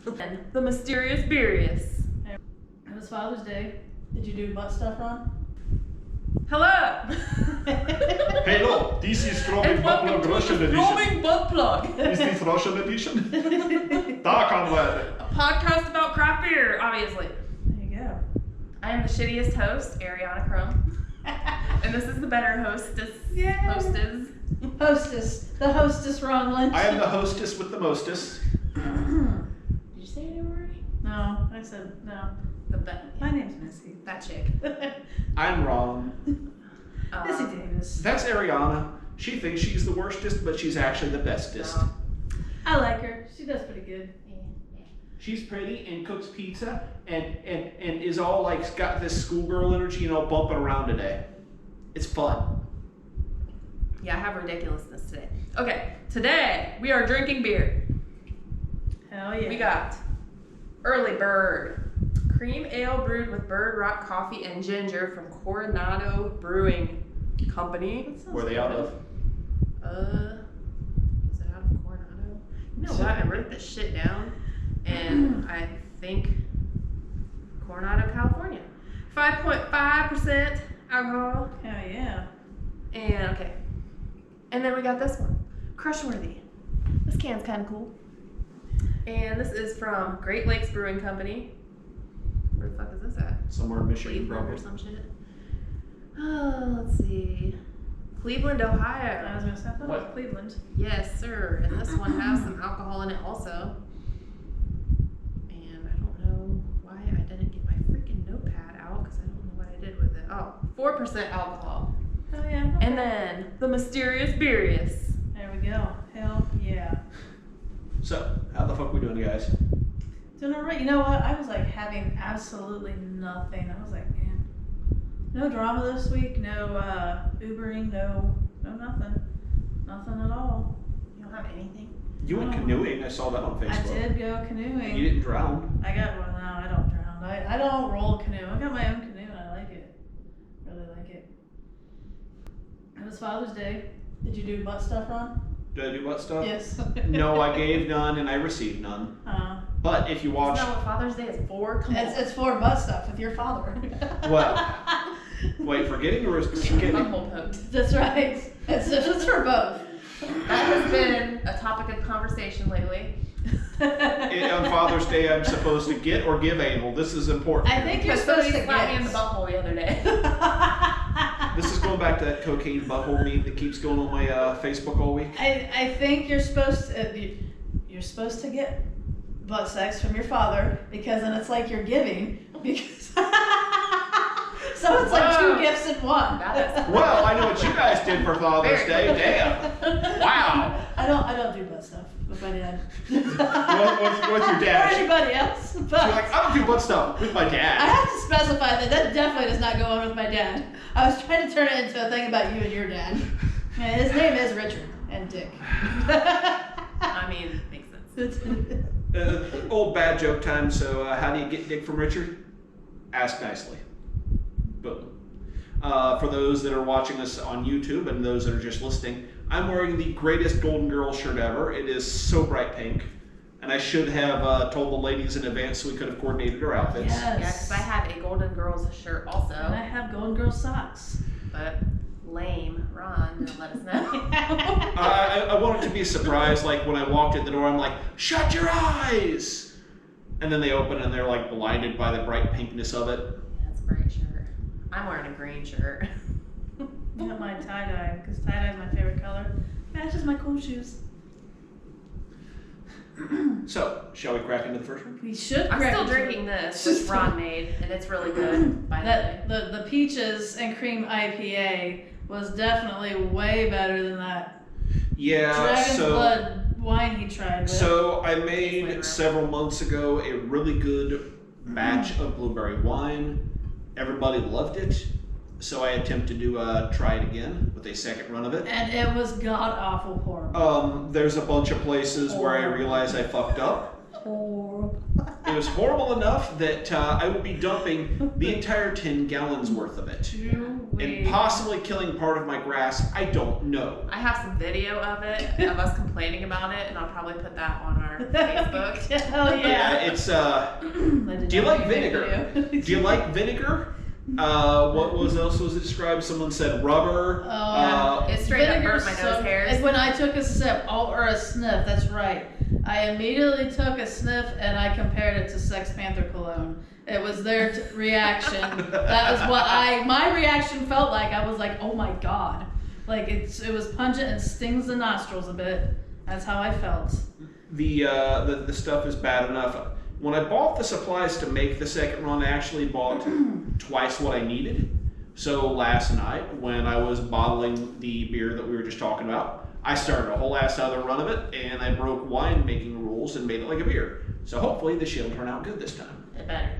And the Mysterious Beerious. It was Father's Day. Did you do butt stuff, Ron? Hello! Hey, look, this is Strobing Butt Plug Russian edition. Strobing Butt Plug. Is this Russian edition? Da kan vara. A podcast about craft beer, obviously. There you go. I am the shittiest host, Ariana Crumb. And this is the better hostess. Yeah. Hostess. Hostess. The hostess, Ron Lynch. I am the hostess with the mostest. Did you say it already? No, I said no. My name's Missy. That chick. I'm wrong. Missy Davis. That's Ariana. She thinks she's the worstest, but she's actually the bestest. I like her. She does pretty good. She's pretty and cooks pizza and is all like got this schoolgirl energy and all bumping around today. It's fun. Yeah, I have ridiculousness today. Okay, today we are drinking beer. Hell yeah. We got Early Bird. Cream ale brewed with bird rock coffee and ginger from Coronado Brewing Company. Where are they out of? Is it out of Coronado? You know what? I wrote this shit down, and I think Coronado, California. 5.5% alcohol. Hell yeah. And okay. And then we got this one, Crushworthy. This can's kind of cool. And this is from Great Lakes Brewing Company. Where the fuck is this at? Somewhere in Michigan, Cleveland or probably. some shit. Oh, let's see. Cleveland, Ohio. I was gonna say that was What? Cleveland. Yes, sir. And this one has some alcohol in it also. And I don't know why I didn't get my freaking notepad out because I don't know what I did with it. Oh, 4% alcohol. Hell yeah. And then the Mysterious Beerious. There we go. Hell yeah. So, how the fuck we doing, guys? Doing alright. You know what? I was like having absolutely nothing. I was like, man, no drama this week. No Ubering. No nothing. Nothing at all. You don't have anything? You went canoeing. I saw that on Facebook. I did go canoeing. You didn't drown. I got well. No, I don't drown. I don't roll canoe. I got my own canoe and I like it. Really like it. It was Father's Day. Did you do butt stuff, Ron? Did I do butt stuff? Yes. No, I gave none and I received none. But if you watch, Isn't that what Father's Day is for? Come on. It's for butt stuff with your father. what? Wait, forgetting or getting? Butthole poked. That's right. It's for both. That has been a topic of conversation lately. On Father's Day, I'm supposed to get or give anal. This is important. I think you're Because supposed somebody to slapped me in get. the butthole the other day. This is going back to that cocaine butthole meme that keeps going on my Facebook all week. I think you're supposed to get butt sex from your father because then it's like you're giving because so it's like two gifts in one. Well, I know what you guys did for Father's Day. Damn. Wow. I don't do butt stuff with my dad. What's your Or dad? anybody else. But You're like, I don't do butt stuff with my I dad. have to specify that definitely does not go on with my dad. I was trying to turn it into a thing about you and your dad. Yeah, his name is Richard and Dick. I mean, makes sense. Old bad joke time. So, how do you get dick from Richard? Ask nicely. Boom. For those that are watching us on YouTube and those that are just listening, I'm wearing the greatest Golden Girl shirt ever. It is so bright pink. And I should have told the ladies in advance so we could have coordinated our outfits. Yes. Yeah, because I have a Golden Girls shirt also. And I have Golden Girl socks. But lame. Ron didn't let us know. I want it to be a surprise, like when I walked in the door, I'm like, shut your eyes! And then they open and they're like blinded by the bright pinkness of it. Yeah, it's a bright shirt. I'm wearing a green shirt. I got my tie-dye because tie-dye is my favorite color. Matches my cool shoes. So, shall we crack into the first one? We should. I'm crack still into drinking this, which Ron made, and it's really good, by the way. The peaches and cream IPA was definitely way better than that Yeah, Dragon's Blood wine he tried with. So I made several months ago a really good batch of blueberry wine. Everybody loved it, so I attempted to try it again with a second run of it. And it was god awful horrible. There's a bunch of places where I realized I fucked up. Horrible. It was horrible enough that I will be dumping the entire 10 gallons worth of it. and possibly killing part of my grass. I don't know. I have some video of it, of us complaining about it, and I'll probably put that on our Facebook. Hell yeah. It's do you like vinegar? Do you like vinegar? What else was it described? Someone said rubber. It straight up burnt my nose hairs. And when I took a sip, or a sniff, that's right. I immediately took a sniff and I compared it to Sex Panther cologne. It was their reaction. That was what my reaction felt like. I was like, oh my god. Like it was pungent and stings the nostrils a bit. That's how I felt. The stuff is bad enough. When I bought the supplies to make the second run, I actually bought twice what I needed. So last night, when I was bottling the beer that we were just talking about, I started a whole ass other run of it, and I broke wine making rules and made it like a beer. So hopefully this shit'll turn out good this time. It better.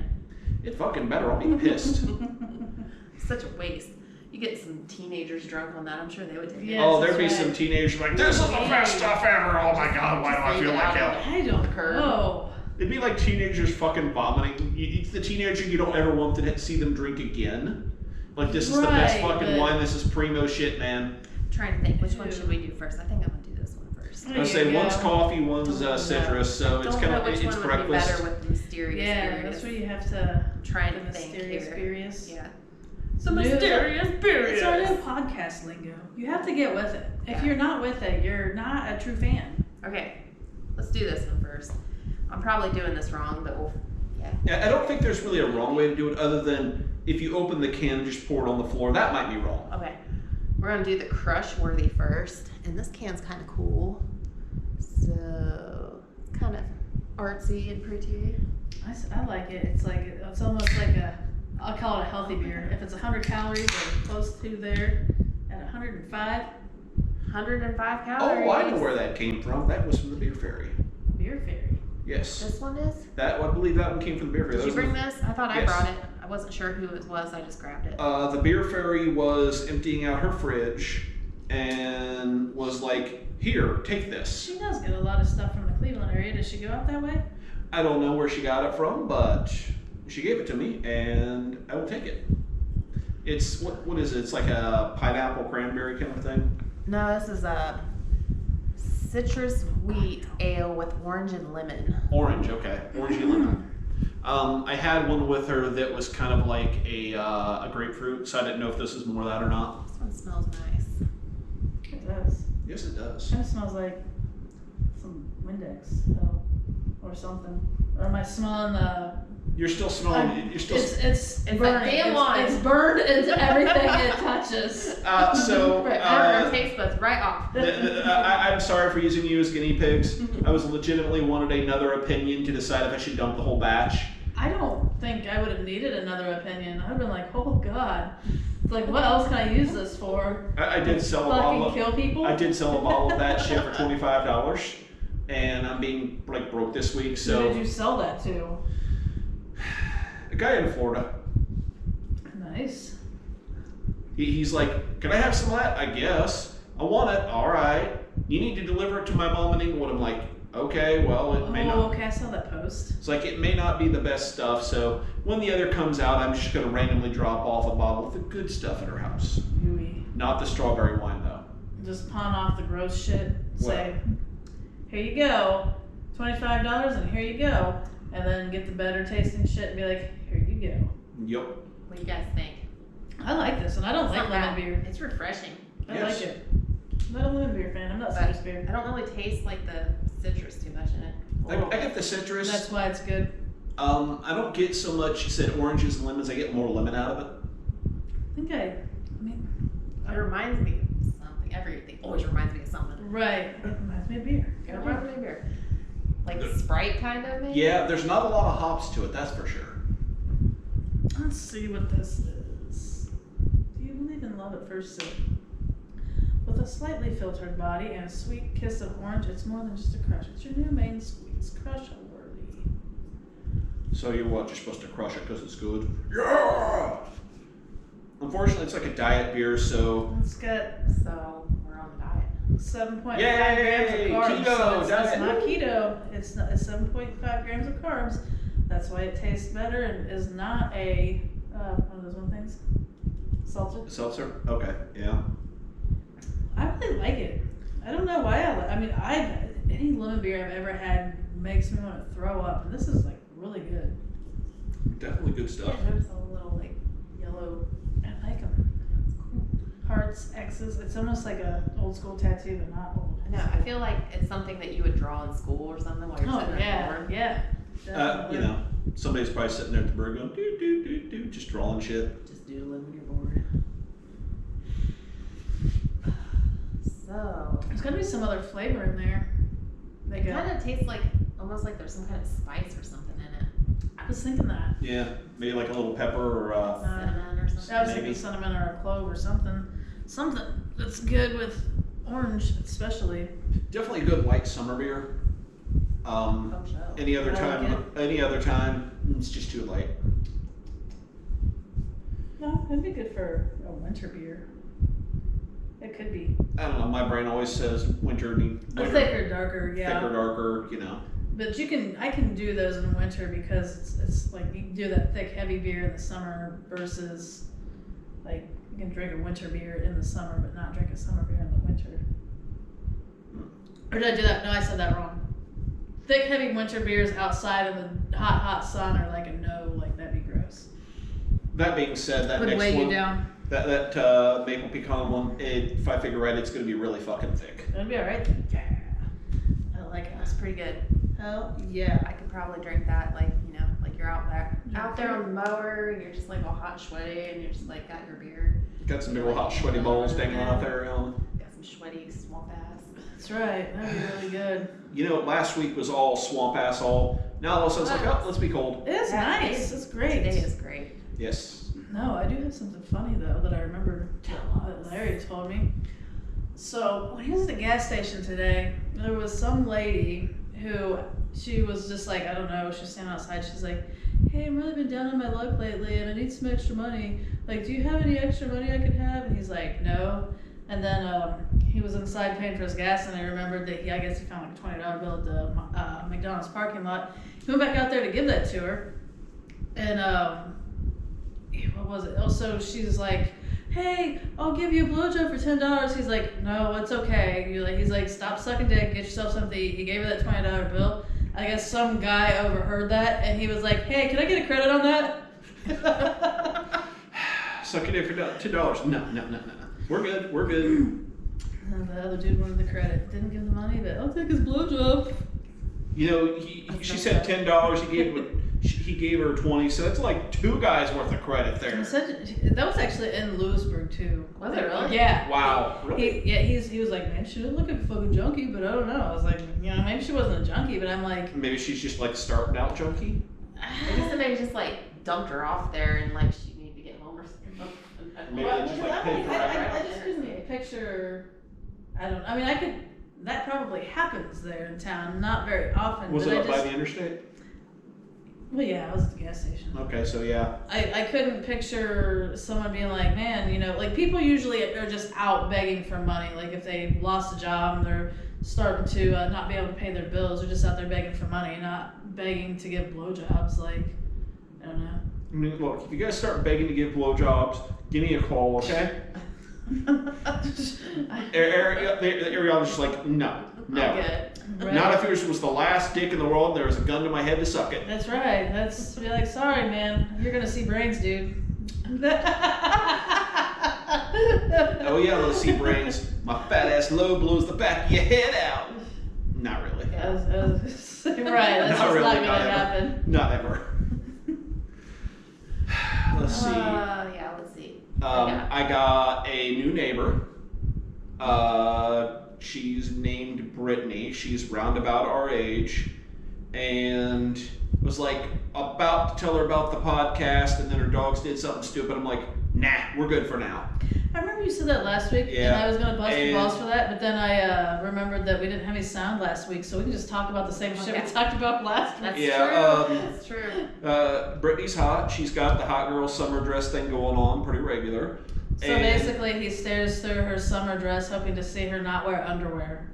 It fucking better. I'll be pissed. Such a waste. You get some teenagers drunk on that, I'm sure they would take it. Yes, Oh, there'd be that's some right. teenagers like, this is the best stuff ever. Oh my god, why do I feel like hell? I don't know. It'd be like teenagers fucking vomiting. It's the teenager you don't ever want to see them drink again. Like, this is the best fucking wine. This is primo shit, man. I'm trying to think, which one should we do first? I think I'm gonna do this one first. I say one's coffee, one's citrus, so it's kind of which it's one would be breakfast. better with the mysterious Yeah, Beerious. that's where you have to Trying the to think Mysterious here. Beerious. Yeah. The Mysterious Beerious. It's our new podcast lingo. You have to get with it. If you're not with it, you're not a true fan. Okay, let's do this one first. I'm probably doing this wrong, but Yeah, I don't think there's really a wrong way to do it other than if you open the can and just pour it on the floor. That might be wrong. okay. We're gonna do the Crush Worthy first, and this can's kind of cool. So it's kind of artsy and pretty. I like it. It's almost like I'll call it a healthy beer. If it's 100 calories or close to there, at 105. 105 calories. Oh, I know where that came from. That was from the Beer Fairy. Beer Fairy. Yes. This one is? I believe that one came from the Beer Fairy. Did you bring this? I thought I Yes. brought it. I wasn't sure who it was. I just grabbed it. The Beer Fairy was emptying out her fridge and was like, here, take this. She does get a lot of stuff from the Cleveland area. Does she go out that way? I don't know where she got it from, but she gave it to me, and I will take it. It's, what is it? It's like a pineapple cranberry kind of thing. No, this is a citrus wheat ale with orange and lemon. Orange, okay. Orange and lemon. I had one with her that was kind of like a grapefruit, so I didn't know if this is more of that or not. This one smells nice. It does. Yes, it does. Kind of smells like some Windex, though, or something. Or am I smelling the? You're still smelling. You're still. It's like burning. damn wine. It's burned into everything it touches. Our taste buds right off. I'm sorry for using you as guinea pigs. I was legitimately wanted another opinion to decide if I should dump the whole batch. I don't think I would have needed another opinion. I'd have been like, oh god. It's like, what else can I use this for? I did sell a Fucking bottle. kill people? I did sell a bottle of that shit for $25, and I'm being like broke this week. Who So did you sell that to? a guy in Florida. Nice. He's like, can I have some of that? I guess. I want it. All right. You need to deliver it to my mom in Inglewood. I'm like, okay, well, it may not. Okay, I saw that post. It's like, it may not be the best stuff, so when the other comes out, I'm just going to randomly drop off a bottle of the good stuff at her house. Ooey. Not the strawberry wine, though. Just pawn off the gross shit. Say, here you go, $25, and here you go. And then get the better tasting shit and be like, here you go. Yep. What do you guys think? I like this, and I don't It's like not lemon bad. beer. It's refreshing. I Yes. like it. I'm not a lemon beer fan. I'm not But citrus beer. I don't really taste like the citrus too much in it. I get the citrus. That's why it's good. I don't get so much, you said oranges and lemons, I get more lemon out of it. I mean, It reminds me of something. Everything always reminds me of something. right. It reminds me of beer. It reminds me of beer. Like Sprite kind of maybe? Yeah, there's not a lot of hops to it, that's for sure. Let's see what this is. Do you believe in love at first sip? With a slightly filtered body and a sweet kiss of orange, it's more than just a crush. It's your new main squeeze. Crush worthy. So you're what, you're supposed to crush it because it's good? Yeah! Unfortunately, it's like a diet beer, so... It's got So we're on the diet. 7.5 Yay! grams of carbs. Keto, So it's diet. not keto. It's 7.5 grams of carbs. That's why it tastes better and is not a one of those one things. Seltzer. Seltzer? Okay, yeah. I really like it. I don't know why I mean, any lemon beer I've ever had makes me want to throw up, and this is like really good. Definitely good stuff. Yeah, notice all the little like yellow. I like them. It's cool. Hearts, X's. It's almost like a old school tattoo, but not old. I know. I feel like it's something that you would draw in school or something while you're Oh sitting yeah, at the board. yeah. You know, somebody's probably sitting there at the bird going, doo, doo, doo, doo, just drawing shit. Just doodling when you're bored. So There's gotta be some other flavor in there. They it go. kind of tastes like almost like there's some kind of spice or something in it. I was thinking that. Yeah, maybe like a little pepper or Cinnamon or something. I was Maybe. thinking cinnamon or a clove or something. Something that's good with orange, especially. definitely a good light summer beer. Oh, so. Any other I like time, it's just too light. No, that'd be good for a winter beer. It could be. I don't know. My brain always says winter, Thicker, darker, yeah. thicker, darker. You know. But I can do those in winter because it's like you can do that thick, heavy beer in the summer versus like you can drink a winter beer in the summer but not drink a summer beer in the winter. Or did I do that? No, I said that wrong. Thick, heavy winter beers outside in the hot, hot sun are like a no, like that'd be gross. That being said, that Would next weigh one, you down. that maple pecan one, if I figure right, it's going to be really fucking thick. That'd be alright. Yeah. I like it. That's pretty good. Hell yeah. I could probably drink that, like, you know, like you're out there on the mower, and you're just like all hot and sweaty, and you're just like got your beer, Got some big old hot sweaty balls dangling out there. got some sweaty swamp ass. That's right. That'd be really good. You know, last week was all swamp ass all. Now all of a sudden it's like, oh, let's be cold. It's nice. It's great. Today is great. Yes. No, I do have something funny though that I remember that Larry told me. So when he was at the gas station today, there was some lady who she was just like, I don't know, she was standing outside, she's like, hey, I've really been down on my luck lately and I need some extra money. Like, do you have any extra money I could have? And he's like, no. And then he was inside paying for his gas and I remembered that I guess he found like a $20 bill at the McDonald's parking lot. He went back out there to give that to her. And what was it? Also, she's like, hey, I'll give you a blowjob for $10. He's like, no, it's okay. He's like, stop sucking dick, get yourself something to eat. He gave her that $20 bill. I guess some guy overheard that and he was like, hey, can I get a credit on that? Suck it in for $2. No. We're good. And the other dude wanted the credit. Didn't give the money, but I'll take his blowjob. You know, she said $10. He gave her 20, so that's like two guys worth of credit there. That was actually in Lewisburg too. Was it really? Yeah. Wow. Really? He was like, man, she didn't look like a fucking junkie, but I don't know. I was like, you know, maybe she wasn't a junkie, but I'm like, Maybe she's just like starting out junkie. Maybe somebody just like dumped her off there and like she needed to get home or something. Maybe they just like paid for it. I just couldn't picture. I don't. I mean, that probably happens there in town, not very often. Was but it up by the interstate? Well, yeah, I was at the gas station. Okay, so yeah. I couldn't picture someone being like, man, you know, like people usually are just out begging for money. Like if they lost a job and they're starting to not be able to pay their bills, they're just out there begging for money, not begging to give blowjobs. Like, I don't know. I mean, look, if you guys start begging to give blowjobs, give me a call, okay? Ariana's just like, no. Good. Right. Not if yours was the last dick in the world and there was a gun to my head to suck it. That's right. That's be like, sorry, man, you're gonna see brains, dude. Oh yeah, let's see brains. My fat ass low blows the back of your head out. Not really. Yeah, right. That's Not just really, not not gonna ever. happen. Not ever. Let's see. Yeah, let's see. I got a new neighbor. She's named Brittany. She's roundabout our age, and was like about to tell her about the podcast, and then her dogs did something stupid. I'm like, nah, we're good for now. I remember you said that last week, Yeah. and I was gonna bust your balls for that, but then I remembered that we didn't have any sound last week, so we can just talk about the same shit we talked about last week. That's Yeah, true. That's true. Brittany's hot. She's got the hot girl summer dress thing going on pretty regular. So And, basically, he stares through her summer dress, hoping to see her not wear underwear.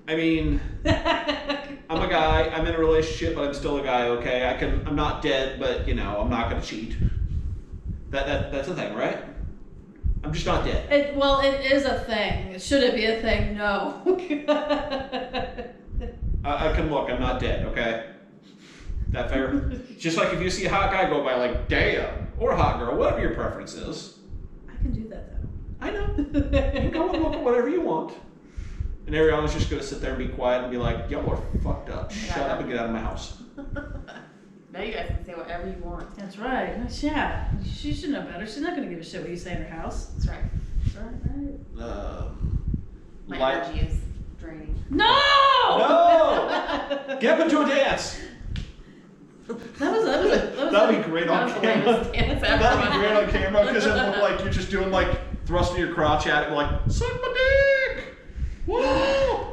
I mean, I'm a guy. I'm in a relationship, but I'm still a guy. Okay, I'm not dead, but you know, I'm not gonna cheat. That's the thing, right? I'm just not dead. It is a thing. Should it be a thing? No. I can look. I'm not dead. Okay. That fair? Just like if you see a hot guy go by, like, damn, or a hot girl, whatever your preference is. I can do that though. I know. You can go and look at whatever you want. And Ariana's just gonna sit there and be quiet and be like, y'all are fucked up. Shut up and get out of my house. Now you guys can say whatever you want. That's right. Yeah. She should know better. She's not gonna give a shit what you say in her house. That's right. That's right. My energy is draining. No! No! Get up into a dance! That'd be great on camera. That'd be great on camera because it look like you're just doing like thrusting your crotch at it, like suck my dick. Woo!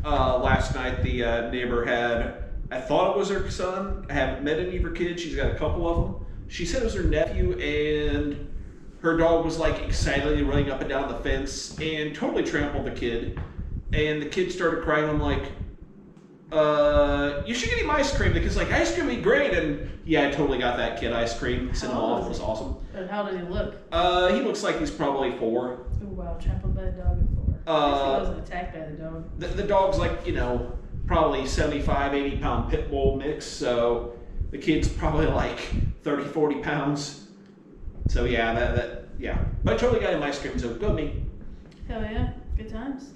Last night the neighbor had, I thought it was her son. I haven't met any of her kids. She's got a couple of them. She said it was her nephew, and her dog was like excitedly running up and down the fence and totally trampled the kid. And the kid started crying. I'm like, you should get him ice cream. The kid's like, ice cream would be great. And yeah, I totally got that kid ice cream. Sent him off. It was awesome. And how did he look? He looks like he's probably 4. Oh wow, trampled by a dog at 4. I guess he wasn't attacked by the dog. The dog's like, probably 75, 80 pound pit bull mix. So the kid's probably like 30, 40 pounds. So yeah, yeah. But I totally got him ice cream, so go me. Hell yeah, good times.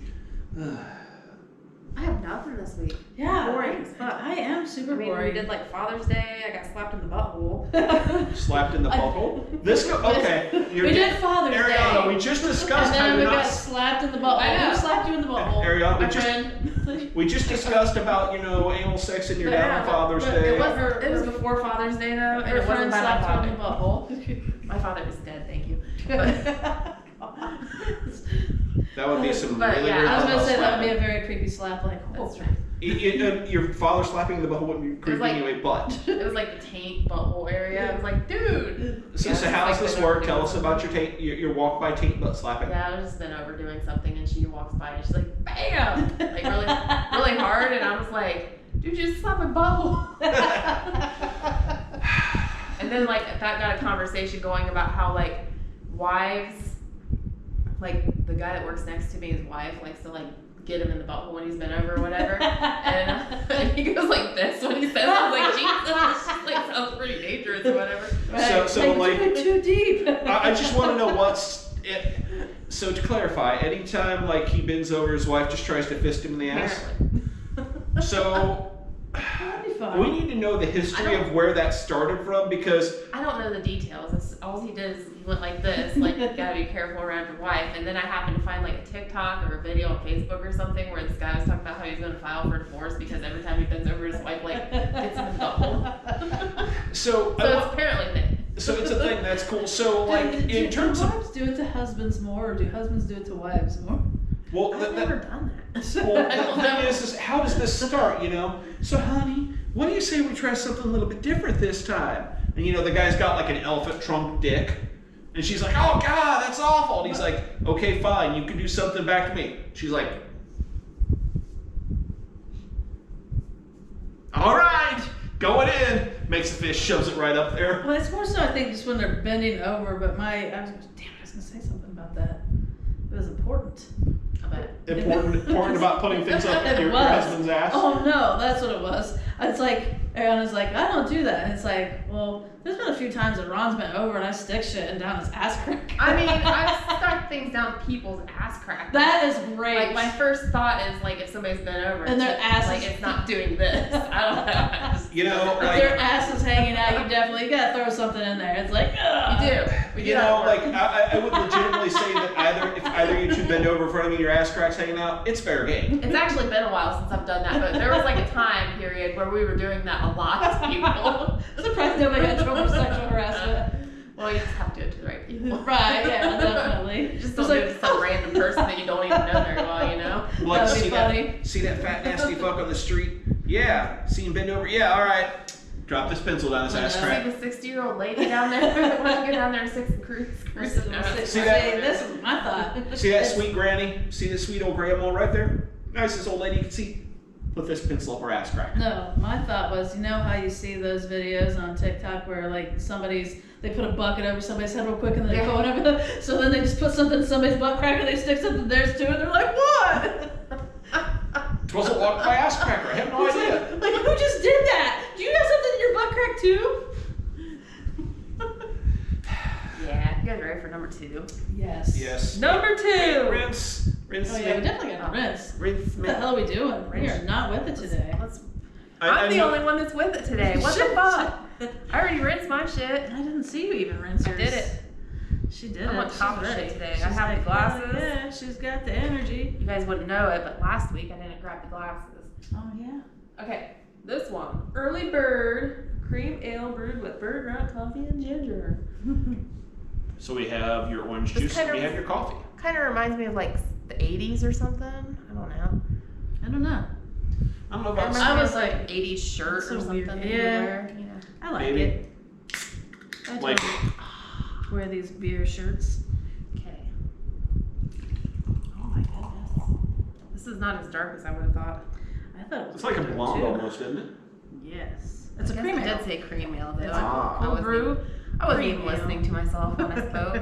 I have nothing this week. Yeah, Boring as fuck. I am super We boring. did like Father's Day. I got slapped in the butthole. Slapped in the butthole? Okay. We did Father's Ariana, Day. we just discussed and how then we you're got not... slapped in the butthole. I know. Who slapped you in the butthole? Ariana, we just discussed about, anal sex in your dad on Father's Day. It was before Father's Day though, and Her it wasn't friend by my slapped you in father. the butthole. My father is dead, thank you. But, That would be some But, really yeah, weird I was gonna say that slapping. would be a very creepy slap, like, that's oh. right. Your father slapping the butthole wouldn't be creepy like- anyway, but... It was like the taint butthole area. I was like, dude. So Yeah, how does like this the- work? Tell us about your taint, your walk by taint butt slapping. Yeah, I was just been over doing something, and she walks by, and she's like, bam, like really, really hard, and I was like, dude, you just slapped my butthole. And then like that got a conversation going about how like wives, like the guy that works next to me, his wife likes to like get him in the butthole when he's been over or whatever, and he goes like this when he says it. I was like, Jesus, this just like sounds pretty dangerous or whatever. So like too deep. I just want to know what's it. So to clarify, anytime like he bends over, his wife just tries to fist him in the ass. Apparently. So That'd be fun. we need to know the history of where that started from, because I don't know the details. All he did is he went like this, like you gotta be careful around your wife. And then I happened to find like a TikTok or a video on Facebook or something where this guy was talking about how he's gonna file for divorce because every time he bends over, his wife like gets him in the butthole. so It's apparently a thing. So it's a thing. That's cool. So like do in terms of wives do it to husbands more, or do husbands do it to wives more? I've never done that. Well, I don't the thing know. is how does this start, So, honey, what do you say we try something a little bit different this time? And, the guy's got like an elephant trunk dick. And she's like, oh, God, that's awful. And he's like, okay, fine, you can do something back to me. She's like, all right, going in. Makes the fish, shoves it right up there. Well, it's more so, I think, just when they're bending over, but I was going to say something about that. It was important. I bet. Important about putting things up It your was. husband's ass. Oh no, that's what it was. It's like, Ariana's like, I don't do that. And it's like, well, there's been a few times that Ron's bent over and I stick shit down his ass crack. I mean, I've stuck things down people's ass crack. That is great. Like, my first thought is, like, if somebody's bent over, And their ass like, is- it's not doing this. I don't know. I just- If their ass is hanging out, you gotta throw something in there. It's like, ugh. You do. We do that at work. I would legitimately say that if either you two bend over in front of me, your ass crack's hanging out, it's fair game. It's actually been a while since I've done that, but there was like a time period where we were doing that a lot to people. I'm surprised nobody got in trouble for sexual harassment. Well, you just have to do it to the right people. Right, yeah, definitely. Just don't do it to some random person that you don't even know very well, Like, That'd be funny. see that fat nasty fuck on the street? Yeah. See him bend over? Yeah, alright. Drop this pencil down his ass See crack. the 60-year-old lady down there that wants to go down there and stick some screws in her ass. See that? This is my thought. See that sweet granny? See this sweet old grandma right there? Nicest old lady you can see. with this pencil up her ass crack. No, my thought was, you know how you see those videos on TikTok where like they put a bucket over somebody's head real quick and then they're going over so then they just put something in somebody's butt crack and they stick something theirs too and they're like, what? It wasn't my ass cracker. I have no idea. Like, who just did that? Do you have something in your butt crack too? Yeah, you guys ready for number 2? Yes. Yes. Number 2! Rinse. Rinse. Oh yeah, we definitely got to rinse. Rinse. What the hell are we doing? We are not with it today. I'm the only one that's with it today. What the fuck? I already rinsed my shit. I didn't see you even rinse yours. I did it. She did I'm it. on top of She's shit ready. today. She's I have the glasses. Oh, yeah, she's got the energy. You guys wouldn't know it, but last week I didn't grab the glasses. Oh yeah. Okay, this one. Early Bird Cream Ale brewed with bird rock coffee and ginger. So we have your orange This juice and we have your coffee. Kind of reminds me of like the 80s or something. I don't know. I don't know. I don't know I about remember I was like like, 80s shirt that's so or something. weird. that you would Yeah. wear, you know. I like Maybe. it. I Like, totally wear these beer shirts. Okay. Oh my goodness. This is not as dark as I would have thought. I thought it was it's like a dark, blonde too. almost, isn't it? Yes. It's a I cream guess I ale. did say cream ale though. It's Ah. a cold brew. I wasn't cream even ale. listening to myself when I spoke.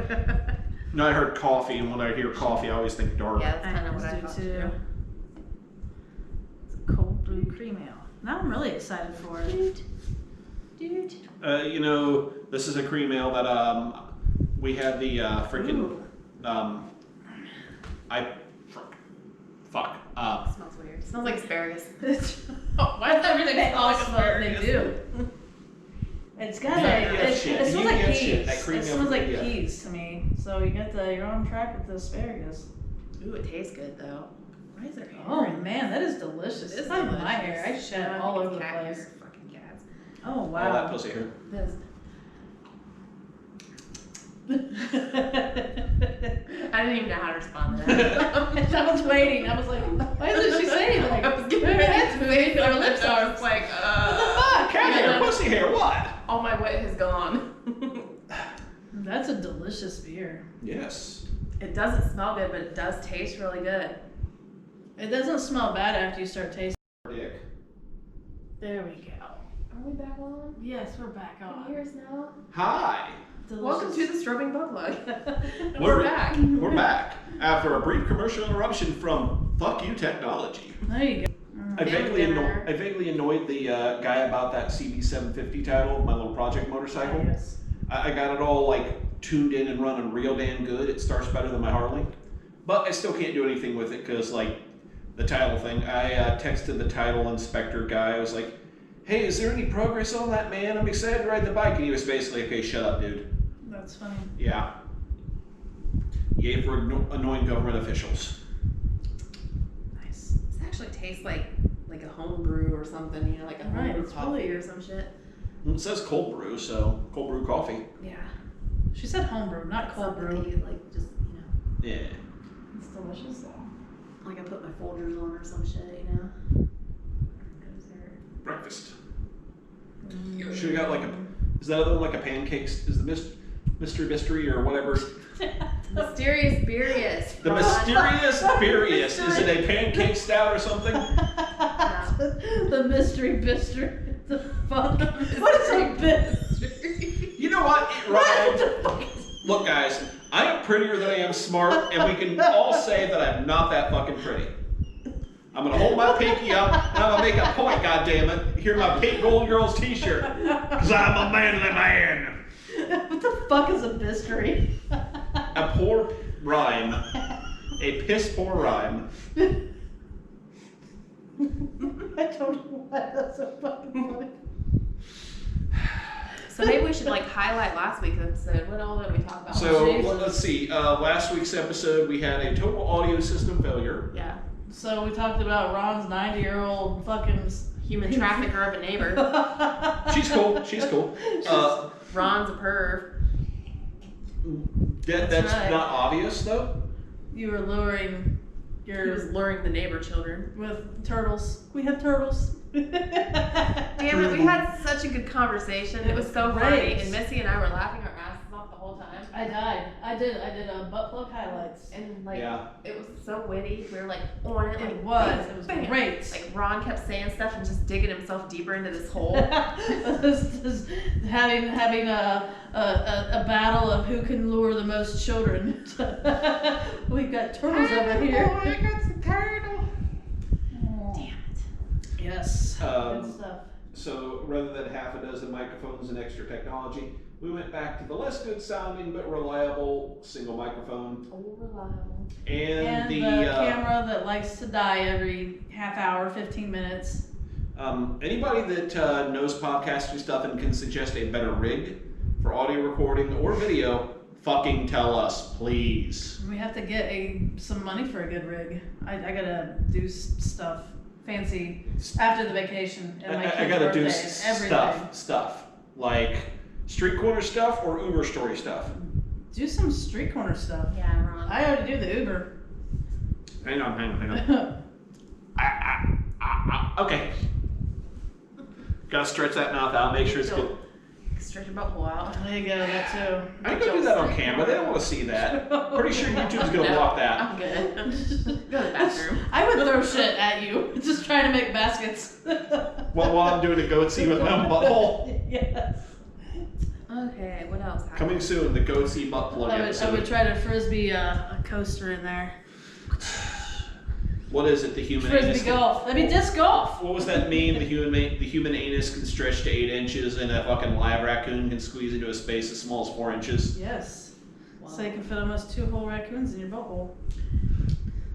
No, I heard coffee, and when I hear coffee, I always think dark. Yeah, that's kind of what I do thought too. too. It's a cold brew cream ale. Now I'm really excited for it. Dude. You know, this is a cream ale that we had the freaking fuck. It smells weird. It smells like asparagus. Why does everything smell like asparagus? They do. It's got Yeah, it shit. smells like Yeah, shit. peas. That cream It ale smells like yeah. peas to me. So you got you're on track with the asparagus. Ooh, it tastes good though. Why is there hair? Oh in man, that is delicious. It is It's not even my delicious. hair. I shed Yeah, all I over think the it's cat place. hair. Fucking cats. Oh All that wow. pussy hair. This. I didn't even know how to respond to that. I was waiting. I was like, why isn't she saying like I was getting her ready head's to moving, say her something, lips I are. was like, Fuck. Cat hair, Yeah. pussy hair, what? all my wit has gone. That's a delicious beer. Yes. It doesn't smell good, but it does taste really good. It doesn't smell bad after you start tasting. Dick. There we go. Are we back on? Yes, we're back Can on. you hear us now? Hi. Welcome to the Strobing Butt Plug. We're- We're back. We're back after a brief commercial interruption from Fuck You Technology. There you go. I vaguely, dinner. I vaguely annoyed the guy about that CB750 title, my little project motorcycle. Yes. I got it all like tuned in and running real damn good. It starts better than my Harley, but I still can't do anything with it because like the title thing. I texted the title inspector guy. I was like, "Hey, is there any progress on that, man? I'm excited to ride the bike." And he was basically, "Okay, shut up, dude." That's funny. Yeah. Yay for annoying government officials. Nice. This actually tastes like a home brew or something, you know, like a home Right, brew it's coffee really- or some shit. Well, it says cold brew, so cold brew coffee. Yeah. She said homebrew, not cold Something brew. that you, like, just, you know, Yeah. It's delicious though. like I put my Folgers on or some shit, you know. Goes there. Breakfast. Should have got like a. Is that other one like a pancakes? Is the mystery or whatever? Mysterious Beerious. The Mysterious Beerious. Is it a pancake stout or something? The mystery bister. The fuck? What is a bister? You know what? It rhymes. Look, guys, I am prettier than I am smart, and we can all say that I'm not that fucking pretty. I'm gonna hold my pinky up, and I'm gonna make a point, goddammit. Hear my pink gold girls t-shirt, cause I'm a manly man. What the fuck is a bistery? A poor rhyme. A piss poor rhyme. I don't know why that's so fucking funny. So maybe we should like highlight last week's episode. What all did we talk about? So Jesus. let's see. Last week's episode, we had a total audio system failure. Yeah. So we talked about Ron's 90-year-old fucking Human trafficker of a neighbor. She's cool. She's cool. Ron's a perv. That's right. not obvious though. You were luring He was luring the neighbor children. with turtles. We have turtles. Damn it, we had such a good conversation. It was so funny. Great. And Missy and I were laughing our asses off the whole time. I died. I did butt plug highlights. And like, Yeah. it was so witty. We were like on it. Like, It was bam. great. Like Ron kept saying stuff and just digging himself deeper into this hole. Just having a battle of who can lure the most children. We've got turtles over here. Oh, I got the turtle. Damn it. Yes. Good Um, stuff. So rather than half a dozen microphones and extra technology, we went back to the less good sounding but reliable single microphone Oh, reliable. and the camera that likes to die every half hour, 15 minutes. Anybody that knows podcasting stuff and can suggest a better rig for audio recording or video, fucking tell us, please. We have to get some money for a good rig. I gotta do stuff fancy after the vacation and my I kids' gotta do birthdays, everything. stuff like street corner stuff or Uber story stuff. Do some street corner stuff. Yeah, Ron. I already do the Uber. Hang on. Okay. Gotta stretch that mouth out, make sure it's good. Stretch your butthole out. There you go, that too. I ain't gonna do that on camera. They don't want to see that. Pretty sure YouTube's gonna block that. I'm good. Go to the bathroom. I would throw shit at you, just trying to make baskets. Well, while I'm doing a goatsy with my own butthole. Yes. Okay, what else? Coming soon, the goatsy butt plug I would episode. try to frisbee a coaster in there. What is it? The human Frisbee anus? golf. That'd be disc golf. What was that meme? The human anus can stretch to 8 inches, and a fucking live raccoon can squeeze into a space as small as 4 inches. Yes. Wow. So you can fit almost 2 whole raccoons in your butthole.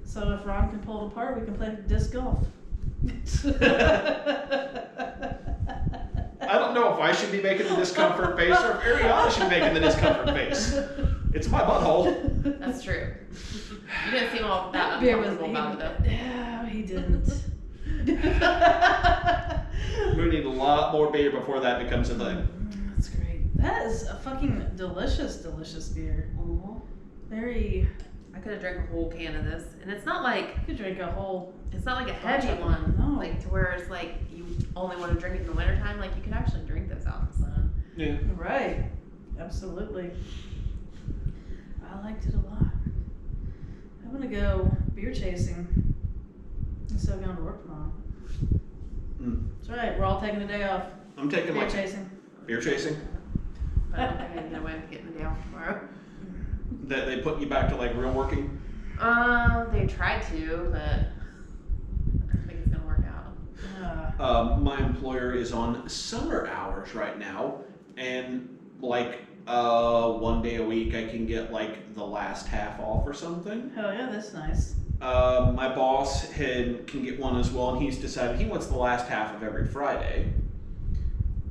So if Ron can pull it apart, we can play disc golf. I don't know if I should be making the discomfort face or if Ariana should be making the discomfort face. It's my butthole. That's true. You didn't seem all that Beer was uncomfortable about it though. Yeah, he didn't. We need a lot more beer before that becomes a thing. That's great. That is a fucking delicious beer. Very. I could have drank a whole can of this, and it's not like You could drink a whole. it's not like a Bunch heavy of them. one, No. like to where it's like you only want to drink it in the wintertime. Like you can actually drink this out in the sun. Yeah. Right. Absolutely. I liked it a lot. I'm gonna go beer chasing instead of going to work tomorrow. Mm. That's right. We're all taking a day off. I'm taking Beer like chasing. beer chasing. But I don't think I can get away with getting the day off tomorrow. That they put you back to like real working. They tried to, but I don't think it's gonna work out. My employer is on summer hours right now, and like 1 day a week I can get like the last half off or something. Hell yeah, that's nice. My boss can get one as well, and he's decided he wants the last half of every Friday.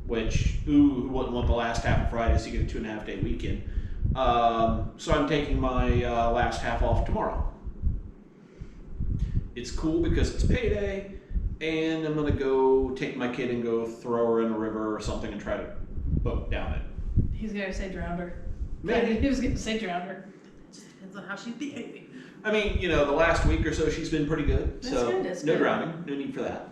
Which, who wouldn't want the last half of Friday so you get a 2.5 day weekend? So I'm taking my last half off tomorrow. It's cool because it's payday, and I'm gonna go take my kid and go throw her in a river or something and try to boat down it. He's gonna say drowned her. Maybe. He was gonna say drowned her. It just depends on how she's behaving. I mean, the last week or so she's been pretty good. That's So good, that's no good. drowning, no need for that.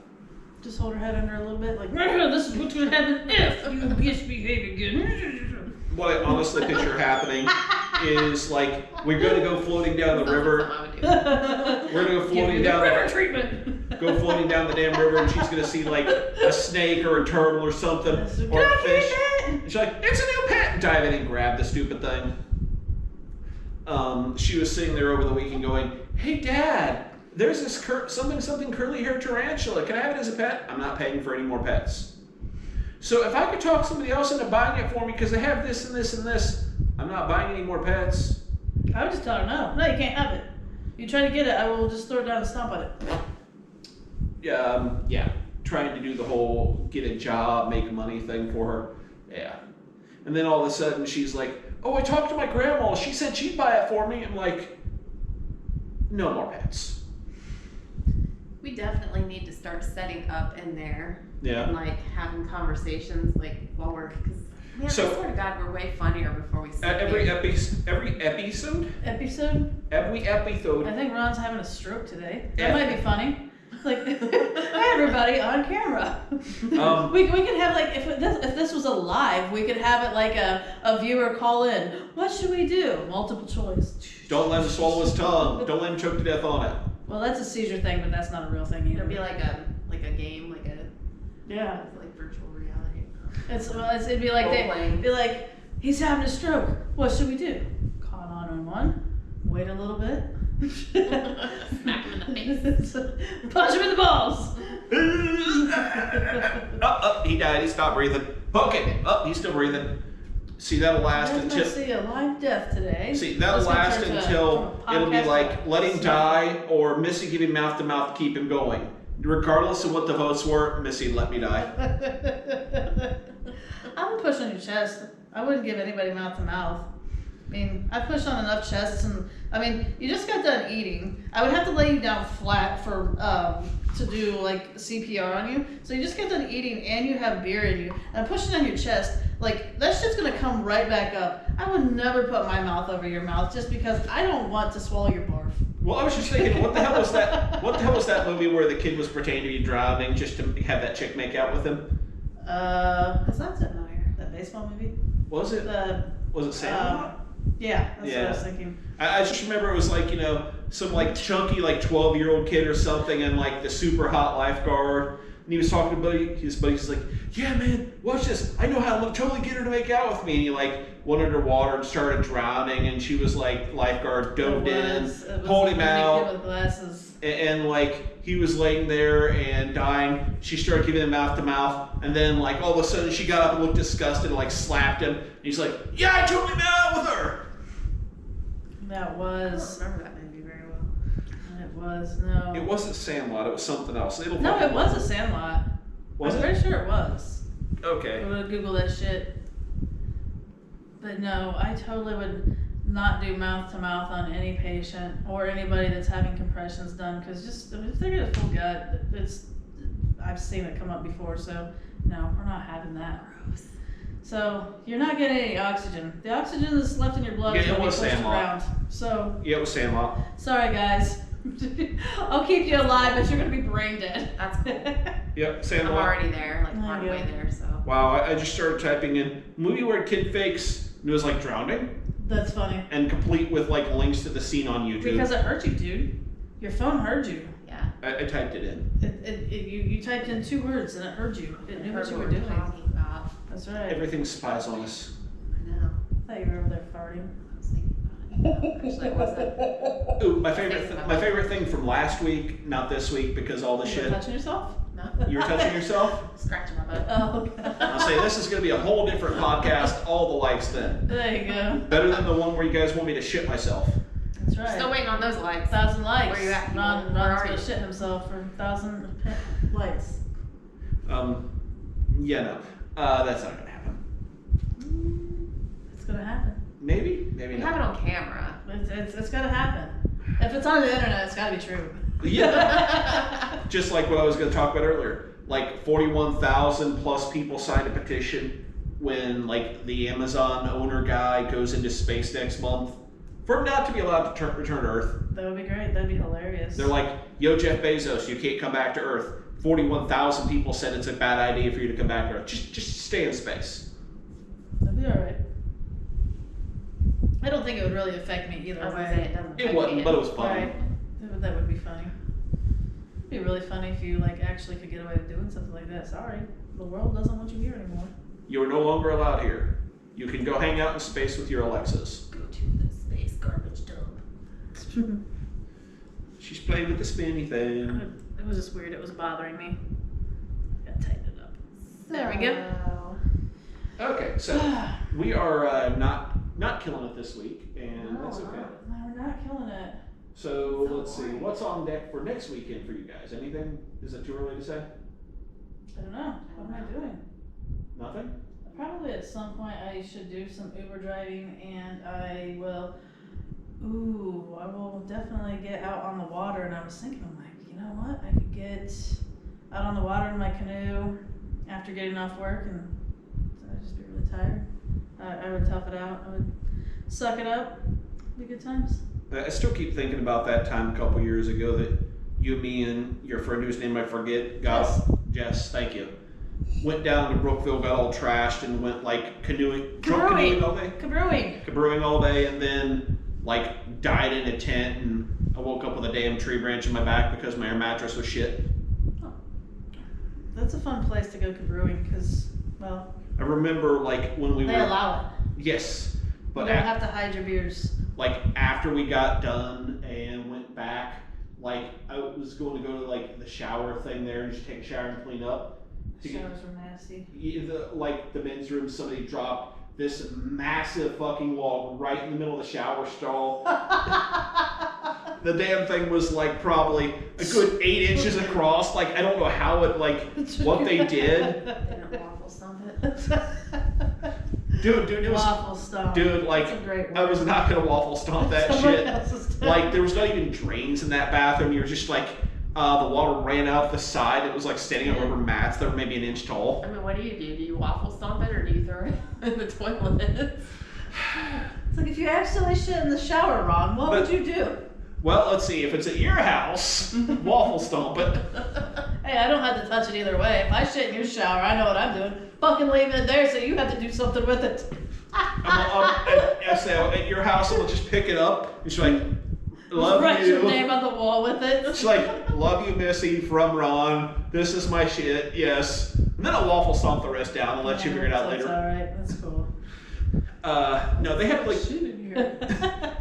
Just hold her head under a little bit, like, this is what's gonna happen if you misbehave again. What I honestly picture happening is like we're gonna go floating down the river. That's what I would do. We're gonna go Give floating you the down river the treatment. go floating down the damn river, and she's gonna see like a snake or a turtle or something or a fish. And she's like, "It's a new pet!" And dive in and grab the stupid thing. She was sitting there over the weekend going, "Hey, Dad, there's this something curly haired tarantula. Can I have it as a pet? I'm not paying for any more pets. So if I could talk somebody else into buying it for me because they have this and this and this, I'm not buying any more pets." I would just tell her no. No, you can't have it. You try to get it, I will just throw it down and stomp on it. Yeah, trying to do the whole get a job, make money thing for her. Yeah. And then all of a sudden she's like, "Oh, I talked to my grandma. She said she'd buy it for me." I'm like, no more pets. We definitely need to start setting up in there Yeah. and like having conversations like while we're because man, So- I swear to God, we're way funnier before we sit Every here. episode, Episode? every I episode. think Ron's having a stroke today. That Yeah. might be funny. Like, hey everybody on camera. We could have like if this was a live, we could have it like a viewer call in. What should we do? Multiple choice. Don't let him swallow his tongue. Don't let him choke to death on it. Well, that's a seizure thing, but that's not a real thing either. It'll be like a game, like like virtual reality. It'd be like Role-playing. be like, he's having a stroke. What should we do? Call 911. Wait a little bit. Smack him in the face. Punch him in the balls. He died. He stopped breathing. Poke him. He's still breathing. See, that'll last until. See a live death today. See, that'll last until it'll be like let him die or Missy give him mouth to mouth, keep him going. Regardless of what the votes were, Missy let me die. I would push on your chest. I wouldn't give anybody mouth to mouth. I mean, I pushed on enough chests, and I mean, you just got done eating. I would have to lay you down flat for to do like CPR on you. So you just got done eating, and you have beer in you, and I'm pushing on your chest. Like that shit's gonna come right back up. I would never put my mouth over your mouth just because I don't want to swallow your barf. Well, I was just thinking, what the hell was that? What the hell was that movie where the kid was pretending to be drowning just to have that chick make out with him? That sounds familiar. That baseball movie. Was it? Was it Sandlot? Yeah, that's what I was thinking. I just remember it was like, some like chunky like 12-year-old kid or something and like the super hot lifeguard. And he was talking to his buddy's like, yeah man, watch this. I know how to totally get her to make out with me. And he like went underwater and started drowning and she was like, lifeguard dove in, pulled him out. With glasses. And like he was laying there and dying. She started giving him mouth to mouth. And then like all of a sudden she got up and looked disgusted and like slapped him. And he's like, yeah, I totally made out with her. That was. I don't remember that movie very well. It was, no. It wasn't Sandlot, it was something else. No, it was a Sandlot. Was I'm it? pretty sure it was. Okay. I'm gonna Google that shit. But no, I totally would not do mouth to mouth on any patient or anybody that's having compressions done, because just if they get a full gut, I've seen it come up before, so no, we're not having that. Gross. So you're not getting any oxygen. The oxygen that's left in your blood is Yeah, it going to was be pushed Sandlot. around. So Yeah, it was Sandlot. sorry guys. I'll keep you alive, but you're going to be brain dead. That's cool. Yep, I'm Sandlot. already there, like There part you way go. there, so. Wow, I just started typing in movie where a kid fakes and it was like drowning That's funny. and complete with like links to the scene on YouTube. Because it hurt you, dude. Your phone heard you. Yeah. I typed it in. You typed in 2 words and it heard you. It knew what you were doing. Talking about. That's right. Everything spies on us. I know. I thought you were over there farting. I was thinking about it. Actually, I wasn't. Ooh, my favorite thing from last week, not this week because all the You shit. were touching yourself? No. You were touching yourself? Scratching my butt. Oh, okay. I'll say this is going to be a whole different podcast, all the likes then. There you go. Better than the one where you guys want me to shit myself. That's right. Still waiting on those likes. 1,000 likes. Where you at, people? Ron's Where are gonna you? shit himself for 1,000 likes. Yeah, no. That's not going to happen. It's gonna happen. Maybe We not. have it on camera. It's gonna happen. If it's on the internet, it's gotta be true. Yeah. Just like what I was going to talk about earlier. Like 41,000 plus people signed a petition when like the Amazon owner guy goes into space next month for him not to be allowed to return to Earth. That would be great. That'd be hilarious. They're like, yo, Jeff Bezos, you can't come back to Earth. 41,000 people said it's a bad idea for you to come back to Earth. Just stay in space. That'd be alright. I don't think it would really affect me either I was way. gonna say it doesn't. It wasn't, but it was funny. Right. That would be funny. It'd be really funny if you like actually could get away with doing something like that. Sorry, the world doesn't want you here anymore. You are no longer allowed here. You can go hang out in space with your Alexas. Go to the space garbage dump. She's playing with the spinny thing. It was just weird. It was bothering me. I gotta tighten it up. There we go. Okay, so we are not killing it this week, and No, that's okay. No, we're not killing it. So let's see, what's on deck for next weekend for you guys? Anything? Is it too early to say? I don't know. What am I doing? Nothing? Probably at some point I should do some Uber driving, and I will definitely get out on the water. And I was thinking, I'm like, you know what? I could get out on the water in my canoe after getting off work, and I'd just be really tired. I would tough it out. I would suck it up. Be good times. I still keep thinking about that time a couple years ago that you, me, and your friend whose name I forget, Jess, thank you. Went down to Brookville, got all trashed, and went like canoeing all day. Cabrewing all day, and then like died in a tent, and I woke up with a damn tree branch in my back because my air mattress was shit. Oh. That's a fun place to go cabrewing because, well, I remember like when we they allow it. Yes, but you don't have to hide your beers. Like after we got done and went back, like I was going to go to like the shower thing there and just take a shower and clean up. Showers were nasty. The men's room, somebody dropped this massive fucking log right in the middle of the shower stall. The damn thing was like probably a good 8 inches across. Like I don't know how it what they did. Didn't waffle stomp it. Dude, it was waffle stomp. Dude, like That's a great word. I was not gonna waffle stomp that shit. Like there was not even drains in that bathroom. You were just like the water ran out the side. It was like standing on rubber mats that were maybe an inch tall. I mean, what do? Do you waffle stomp it or do you throw it in the toilet? It's like if you accidentally shit in the shower, Ron, what would you do? Well, let's see. If it's at your house, waffle stomp it. Hey, I don't have to touch it either way. If I shit in your shower, I know what I'm doing. Fucking leaving it there so you have to do something with it. At your house, I'm gonna just pick it up. And she's like, love write you. Write your name on the wall with it. She's like, love you, Missy, from Ron. This is my shit, yes. And then I'll waffle stomp the rest down and let you figure it out later. That's alright, that's cool. No, they had like shit in here.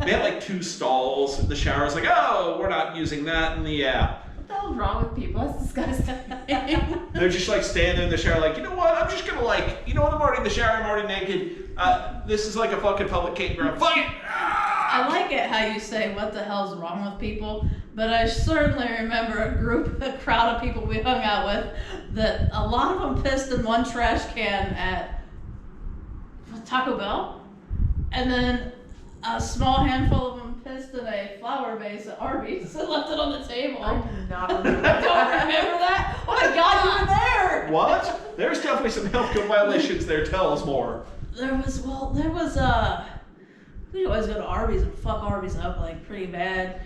they had like 2 stalls in the shower. It's like, oh, we're not using that, and What the hell's wrong with people? That's disgusting. they're just like standing in the shower, like, you know what? I'm just gonna I'm already in the shower. I'm already naked. This is like a fucking public campground. Fuck it. I like it how you say what the hell's wrong with people, but I certainly remember a crowd of people we hung out with that a lot of them pissed in one trash can at Taco Bell, and then a small handful of them pissed in a flower vase at Arby's and left it on the table. I do not remember I don't remember that. Oh my god, you were there! What? There's definitely some health code violations there. Tell us more. We'd always go to Arby's and fuck Arby's up like pretty bad.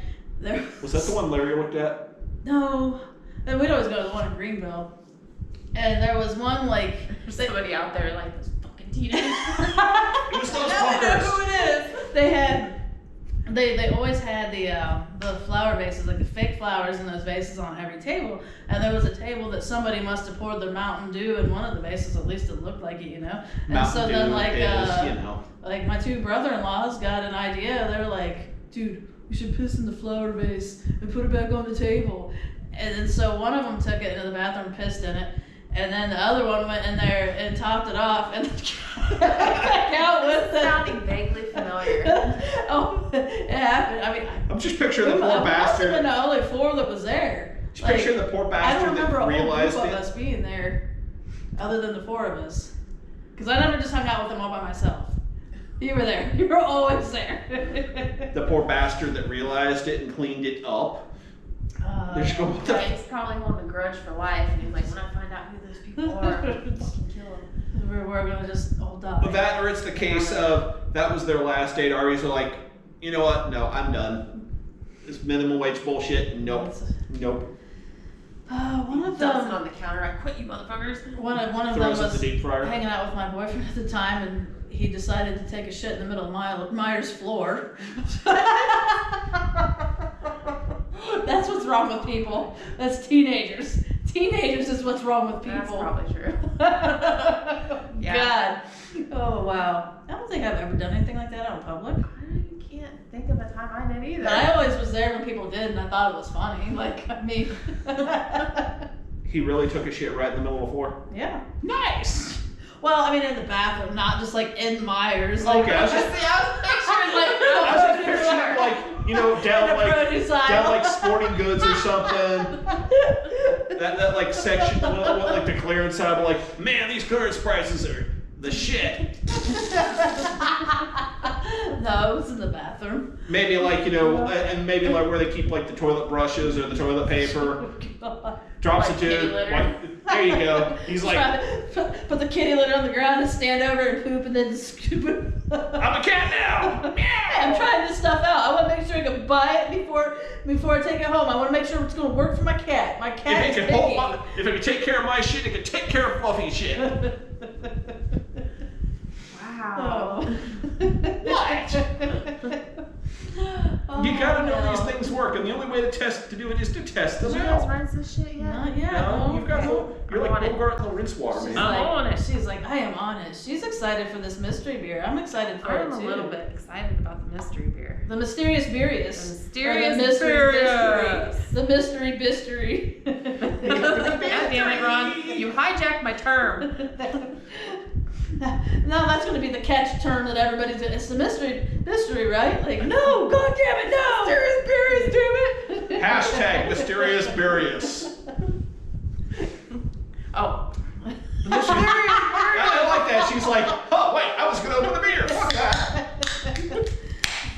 Was that the one Larry looked at? No. And we'd always go to the one in Greenville. And there was one like There's somebody out there like those fucking teenagers. It was those I know fuckers. who it is. they always had the flower vases, like the fake flowers in those vases on every table. And there was a table that somebody must have poured their Mountain Dew in one of the vases, at least it looked like it, And Mountain so Dew then is, like my 2 brother-in-laws got an idea. They're like, dude, we should piss in the flower vase and put it back on the table. And then so one of them took it into the bathroom, pissed in it, and then the other one went in there and topped it off and came back out with it. Sounding vaguely familiar. Oh, it happened. I mean, I'm just picturing the it poor must have bastard. been the only 4 that was there. Just picturing the poor I bastard don't remember that a whole realized group of it. us being there, other than the 4 of us. Because I never just hung out with them all by myself. You were there. You were always there. The poor bastard that realized it and cleaned it up. They're just going, what the He's probably holding a grudge for life, and he's like, when I find out who those people are, I'm gonna fucking kill them. We're gonna just all die. But that, or it's the case of that was their last date. Arby's are like, you know what? No, I'm done. This minimum wage bullshit. Nope. Nope. One of Dumps it them. on the counter. I quit, you motherfuckers. One of them Throws it in was the deep fryer. hanging out with my boyfriend at the time, and he decided to take a shit in the middle of Meyer's floor. That's what's wrong with people. That's teenagers. Teenagers is what's wrong with people. That's probably true. God. Oh, wow. I don't think I've ever done anything like that out in public. I can't think of a time I did either. But I always was there when people did, and I thought it was funny. Like, I mean. He really took a shit right in the middle of the floor. Yeah. Nice. Well, I mean, in the bathroom, not just like in Myers. Like, Okay, I was just picturing like, I was just picturing like, you know, down in the like produce aisle. down like sporting goods or something. That like section, what like the clearance aisle, like, man, these clearance prices are the shit. No, it was in the bathroom. Maybe like, you know, and maybe like where they keep like the toilet brushes or the toilet paper. Oh, God. drops Like it kitty to. litter. There you go. He's like, put the kitty litter on the ground and stand over and poop and then scoop it. I'm a cat now. I'm trying this stuff out. I want to make sure I can buy it before I take it home. I want to make sure it's going to work for my cat. My cat is picky. If it can take care of my shit, it can take care of Fluffy shit. Wow. You gotta know these things work, and the only way to do it is to test them Did you guys out. rinse this shit yet? Not yet. No, you've got Okay. you're I'm like on it. Bogart in the rinse water, She's man. I'm on it. She's like, I am on it. She's excited for this mystery beer. I'm excited for it I'm too. a little bit excited about the mystery beer. The Mysterious Beerious. The Mysterious Or the mystery Beerious. Mystery. The mystery bistery. God damn it, Ron. You hijacked my term. No, that's going to be the catch term that everybody's going to. It's the mystery, right? Like, no, god damn it, no! Mysterious Beerious, damn it! Hashtag Mysterious Beerious. Oh. I like that. She's like, oh wait, I was gonna open the beer. Fuck that.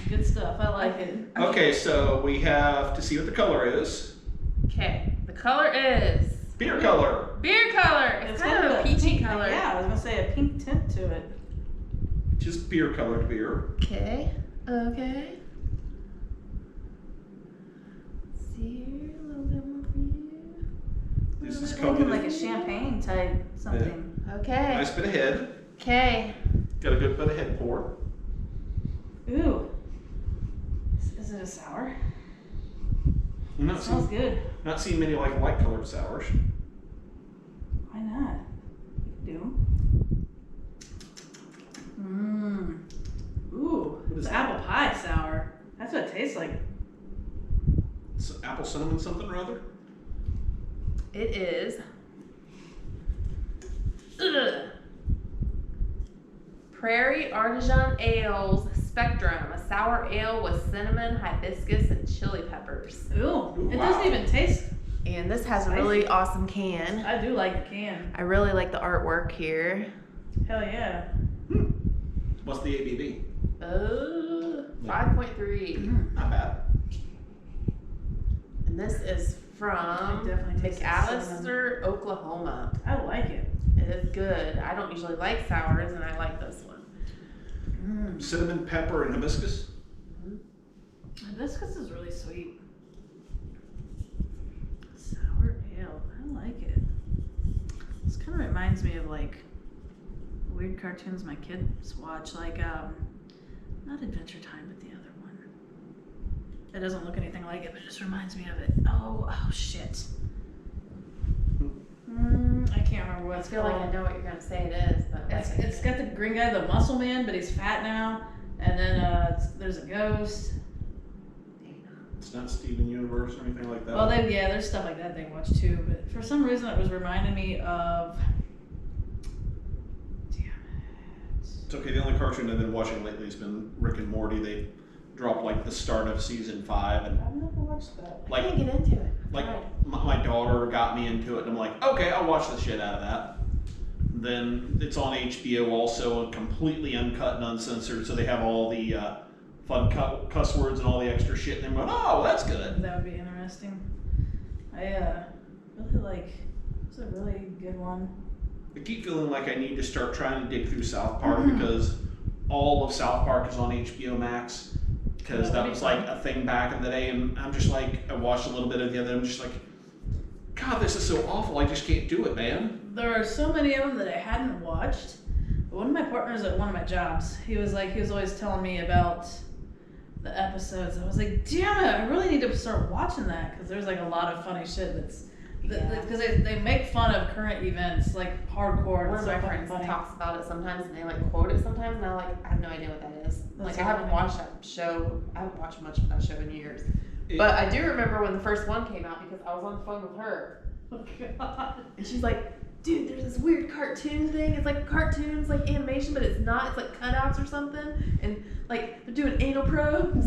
Good stuff. I like it. Okay, so we have to see what the color is. Okay. The color is Beer color. beer color. It's kind of a peachy pink, color. Yeah, I was going to say a pink tint to it. Just beer colored beer. Okay. Okay. See here, a little bit more for you. This is Thinking coated like in a champagne type something. Okay. nice bit of head. Okay. Got a good bit of head pour. Ooh. Is it a sour? I'm It not smells seeing, good. not seeing many like light colored sours. Why not? Do. Mmm. Ooh. What is It's that? apple pie sour. That's what it tastes like. It's apple cinnamon something or other. It is. Ugh. Prairie Artisan Ales Spectrum, a sour ale with cinnamon, hibiscus, and chili peppers. Ooh. Ooh, It wow. doesn't even taste. And this has a really awesome can. I do like the can. I really like the artwork here. Hell yeah. What's the ABV? 5.3. Not bad. And this is from It definitely tastes like McAllister, Oklahoma. I like it. It is good. I don't usually like sours, and I like this one. Cinnamon, pepper, and hibiscus. Hibiscus is really sweet. Sour ale. I like it. This kind of reminds me of like weird cartoons my kids watch, like not Adventure Time, but the other one. It doesn't look anything like it, but it just reminds me of it. Oh shit. I can't remember what I it's feel like called. I know what you're gonna say it is, but like, It's got the green guy, the muscle man, but he's fat now. And then there's a ghost. It's not Steven Universe or anything like that. Well, there's stuff like that they watch too. But for some reason, it was reminding me of. Damn it. It's okay. The only cartoon I've been watching lately has been Rick and Morty. They dropped like the start of season 5, and I've never watched that. I like can't get into it. like Right. my daughter got me into it, and I'm like, okay, I'll watch the shit out of that. Then it's on HBO also, completely uncut and uncensored, so they have all the fun cuss words and all the extra shit. And I'm going, oh, that's good. That would be interesting. I really like. It's a really good one. I keep feeling like I need to start trying to dig through South Park because all of South Park is on HBO Max. Because that was like a thing back in the day, and I'm just like, I watched a little bit of the other, I'm just like, God, this is so awful, I just can't do it, man. There are so many of them that I hadn't watched. But one of my partners at one of my jobs, he was always telling me about the episodes. I was like, damn it, I really need to start watching that because there's like a lot of funny shit that's. Because they make fun of current events, like hardcore. One of my so friends funny. talks about it sometimes, and they like quote it sometimes, and I have no idea what that is. That's Like I haven't funny. watched that show. I haven't watched much of that show in years. But I do remember when the first one came out because I was on the phone with her, Oh, God. and she's like, "Dude, there's this weird cartoon thing. It's like cartoons, like animation, but it's not. It's like cutouts or something, and like they're doing anal probes."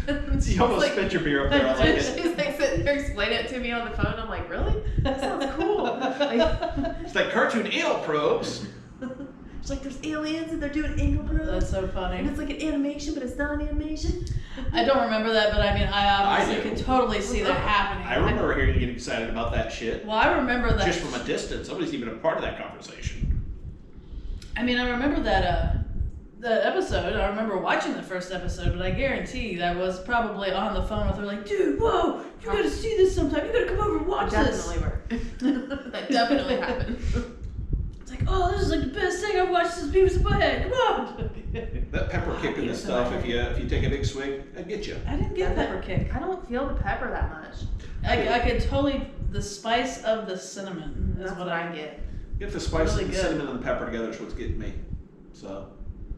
And she's You almost like, spit your beer up there, I like it. she's like sitting there explaining it to me on the phone. I'm like, really? That sounds cool. Like, It's like cartoon ale probes. she's It's like there's aliens and they're doing anal probes. That's so funny. And it's like an animation, but it's not an animation. I don't remember that, but I mean, I obviously do. could totally see that happening. I remember hearing you get excited about that shit. Well, I remember that. Just from a distance. Nobody's even a part of that conversation. I mean, I remember that the episode. I remember watching the first episode, but I guarantee that I was probably on the phone with her, like, dude, whoa, you gotta see this sometime. You gotta come over and watch this. Definitely were. That definitely happened. It's like, oh, this is like the best thing I've watched since Beavis and Butthead. Come on. That pepper kick in this stuff, if you take a big swig, I'd get you. I didn't get pepper kick. I don't feel the pepper that much. I could totally, the spice of the cinnamon is That's what I get. Get the spice Really of the good. cinnamon and the pepper together is what's getting me. So,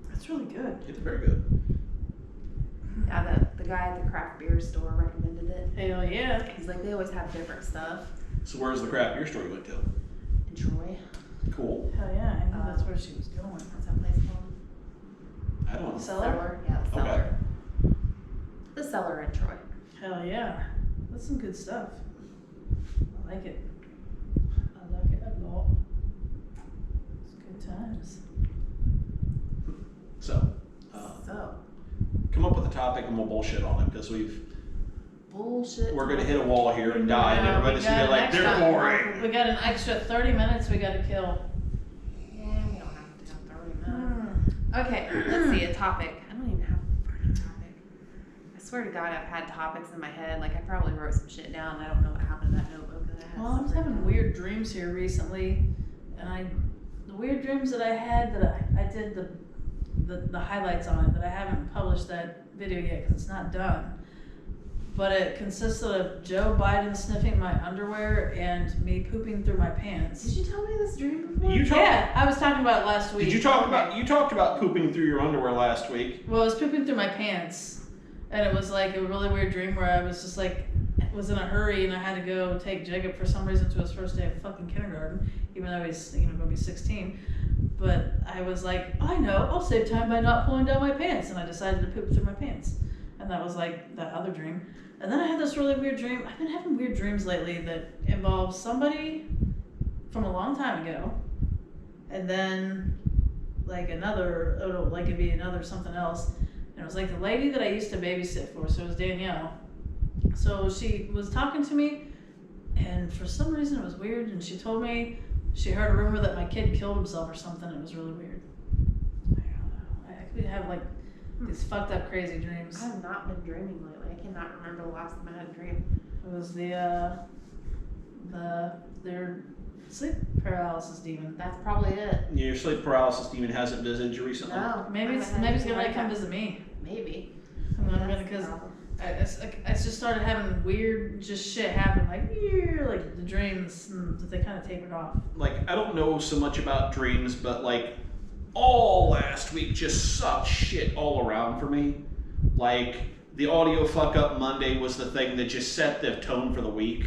That's really good. it's very good. Yeah, the guy at the craft beer store recommended it. Hell yeah. He's like, they always have different stuff. So where's the craft beer store you went to? In Troy. Cool. Hell yeah, I knew that's where she was going. What's that place called? I don't know. Cellar? Yeah, the Okay. cellar. The cellar in Troy. Hell yeah. That's some good stuff. I like it. I like it a lot. It's good times. So, So, come up with a topic and we'll bullshit on it because bullshit. we're gonna hit a wall here and die, and No, everybody's we gonna be got like, an they're extra- boring. We got an extra 30 minutes we gotta kill. Yeah, we don't have to have 30 minutes. Okay, let's see, a topic. I don't even have a fucking topic. I swear to God, I've had topics in my head. Like, I probably wrote some shit down and I don't know what happened to that notebook that I had. Well, I was having weird dreams here recently, and the weird dreams that I had that I did the highlights on it, that I haven't published that video yet because it's not done. But it consisted of Joe Biden sniffing my underwear and me pooping through my pants. Did you tell me this dream before? Yeah, I was talking about it last week. Did you talk about you talked about pooping through your underwear last week? Well, I was pooping through my pants, and it was like a really weird dream where I was just like, was in a hurry and I had to go take Jacob for some reason to his first day of fucking kindergarten, even though he's going to be 16. But I was like, I know, I'll save time by not pulling down my pants, and I decided to poop through my pants, and that was like that other dream. And then I had this really weird dream. I've been having weird dreams lately that involve somebody from a long time ago, and then like another, like it'd be another something else. And it was like the lady that I used to babysit for, so it was Danielle. So she was talking to me, and for some reason it was weird, and she told me she heard a rumor that my kid killed himself or something. It was really weird. I don't know. I could have like these fucked up crazy dreams. I have not been dreaming lately. I cannot remember the last time I had a dream. It was their sleep paralysis demon. That's probably it. Your sleep paralysis demon hasn't visited you recently? No. Maybe it's I haven't had gonna anything come like visit me. that. Maybe. Because I just started having weird just shit happen, like the dreams that they kind of tapered off. Like, I don't know so much about dreams, but like all last week just sucked shit all around for me. Like, the audio fuck up Monday was the thing that just set the tone for the week,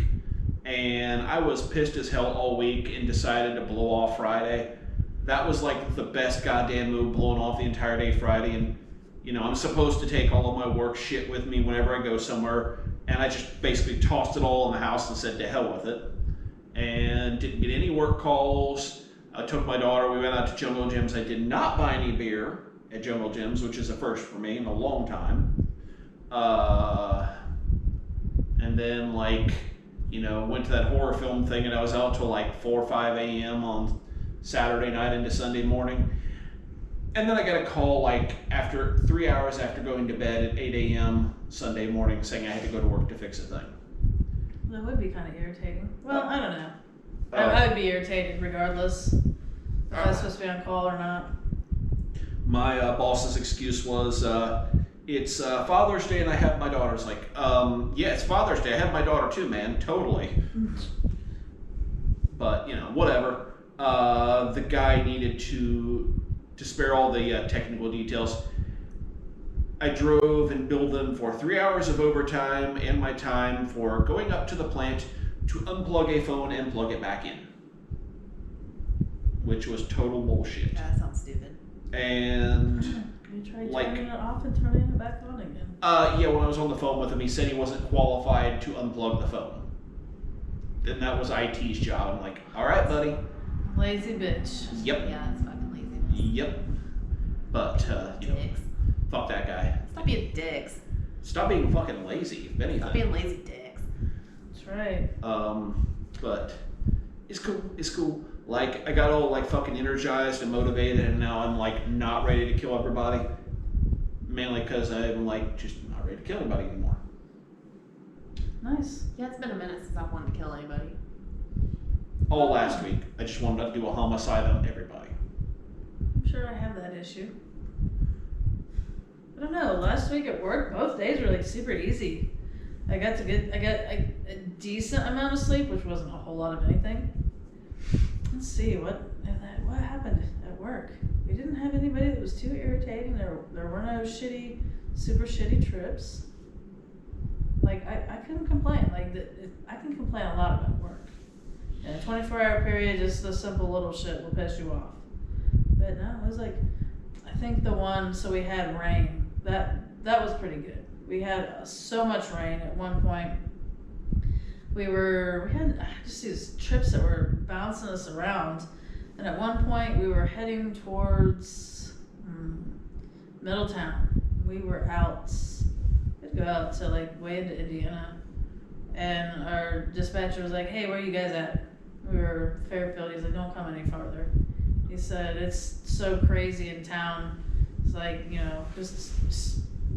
and I was pissed as hell all week and decided to blow off Friday. That was like the best goddamn move, blowing off the entire day Friday. And you know, I'm supposed to take all of my work shit with me whenever I go somewhere, and I just basically tossed it all in the house and said to hell with it, and didn't get any work calls. I took my daughter, we went out to Jungle Jim's. I did not buy any beer at Jungle Jim's, which is a first for me in a long time. And then, like, you know, went to that horror film thing, and I was out till like 4 or 5 a.m. on Saturday night into Sunday morning. And then I got a call like after 3 hours after going to bed at 8 a.m. Sunday morning saying I had to go to work to fix a thing. That would be kind of irritating. Well, I don't know. I would be irritated regardless if I was supposed to be on call or not. My boss's excuse was, it's Father's Day and I have my daughter. It's like, yeah, it's Father's Day. I have my daughter too, man. Totally. But, you know, whatever. The guy needed to spare all the technical details. I drove and billed them for 3 hours of overtime and my time for going up to the plant to unplug a phone and plug it back in. Which was total bullshit. Yeah, that sounds stupid. And You try like, turning it off and turning it back on again. yeah, when I was on the phone with him, he said he wasn't qualified to unplug the phone. And that was IT's job. I'm like, all right, buddy. Lazy bitch. Yep. Yeah, that's fucking lazy. Yep. But, you know, Dicks. fuck that guy. Stop being dicks. Stop being fucking lazy, if anything. Stop being lazy dicks. That's right. But it's cool. It's cool. Like, I got all, like, fucking energized and motivated, and now I'm, like, not ready to kill everybody. Mainly because I'm, like, just not ready to kill anybody anymore. Nice. Yeah, it's been a minute since I've wanted to kill anybody. All last week, I just wanted to do a homicide on everybody. I'm sure I have that issue. I don't know. Last week at work, both days were like super easy. I got a decent amount of sleep, which wasn't a whole lot of anything. Let's see what happened at work. We didn't have anybody that was too irritating. There were no super shitty trips. Like I couldn't complain. Like I can complain a lot about work. In a 24-hour period, just the simple little shit will piss you off. But no, it was like, I think so we had rain. That was pretty good. We had so much rain at one point. We had just these trips that were bouncing us around. And at one point we were heading towards Middletown. We were out, we had to go out to like way into Indiana. And our dispatcher was like, hey, where are you guys at? We were Fairfield. He's like, don't come any farther. He said, it's so crazy in town. It's like, you know, just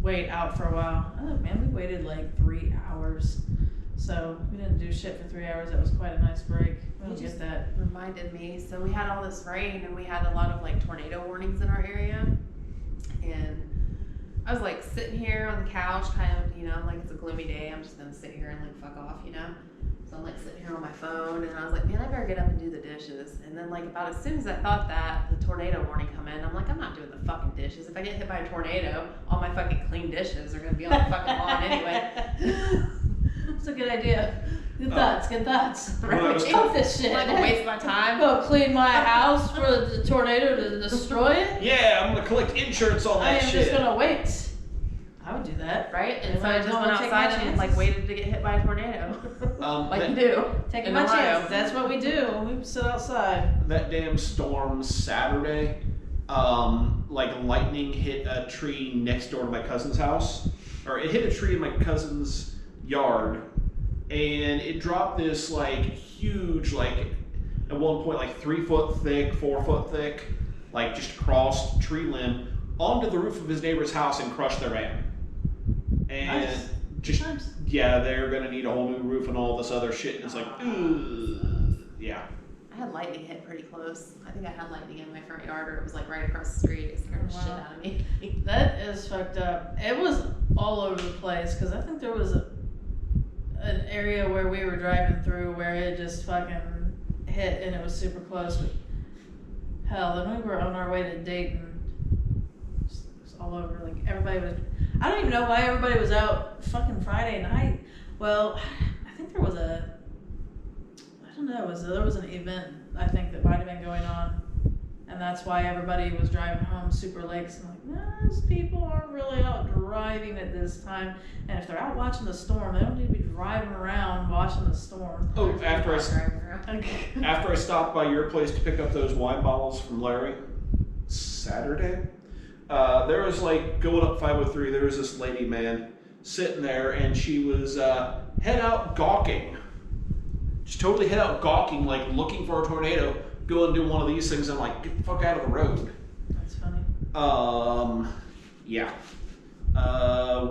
wait out for a while. Oh man, we waited like 3 hours. So we didn't do shit for 3 hours. That was quite a nice break. We don't get that. Reminded me. So we had all this rain and we had a lot of like tornado warnings in our area. And I was like sitting here on the couch, kind of, you know, like it's a gloomy day. I'm just gonna sit here and like fuck off, you know. So I'm like sitting here on my phone, and I was like, man, I better get up and do the dishes. And then like about as soon as I thought that, the tornado warning come in. I'm like, I'm not doing the fucking dishes. If I get hit by a tornado, all my fucking clean dishes are gonna be on the fucking lawn anyway. That's a good idea. Good thoughts. Right. Fuck this shit. Like a waste of my time. Go clean my house for the tornado to destroy it. Yeah, I'm gonna collect insurance on I that am shit. just gonna wait. I would do that. Right? And If so I I just don't went wanna take my outside and like chances. waited to get hit by a tornado. Like you do. Taking in my Ohio. chances. That's what we do. We sit outside. That damn storm Saturday, like lightning hit a tree next door to my cousin's house, or it hit a tree in my cousin's yard, and it dropped this like huge, like at one point like 3 foot thick, 4 foot thick, like just crossed tree limb onto the roof of his neighbor's house and crushed their van. And Nice. just Nice. yeah, they're gonna need a whole new roof and all this other shit. And it's like, ugh. Yeah. I had lightning hit pretty close. I think I had lightning in my front yard, or it was like right across the street. It scared the Oh, shit wow. out of me. That is fucked up. It was all over the place because I think there was an area where we were driving through where it just fucking hit and it was super close. But hell, then we were on our way to Dayton. It was all over. Like everybody was. I don't even know why everybody was out fucking Friday night. Well, I think there was I don't know. There was an event I think that might have been going on. And that's why everybody was driving home super late. So I'm like, those people aren't really out driving at this time. And if they're out watching the storm, they don't need to be driving around watching the storm. Oh, after I Driving around. After I stopped by your place to pick up those wine bottles from Larry, Saturday, there was like going up 503, there was this lady, man, sitting there, and she was head out gawking. Just totally head out gawking, like looking for a tornado, go and do one of these things, and like, get the fuck out of the road. That's funny. Yeah.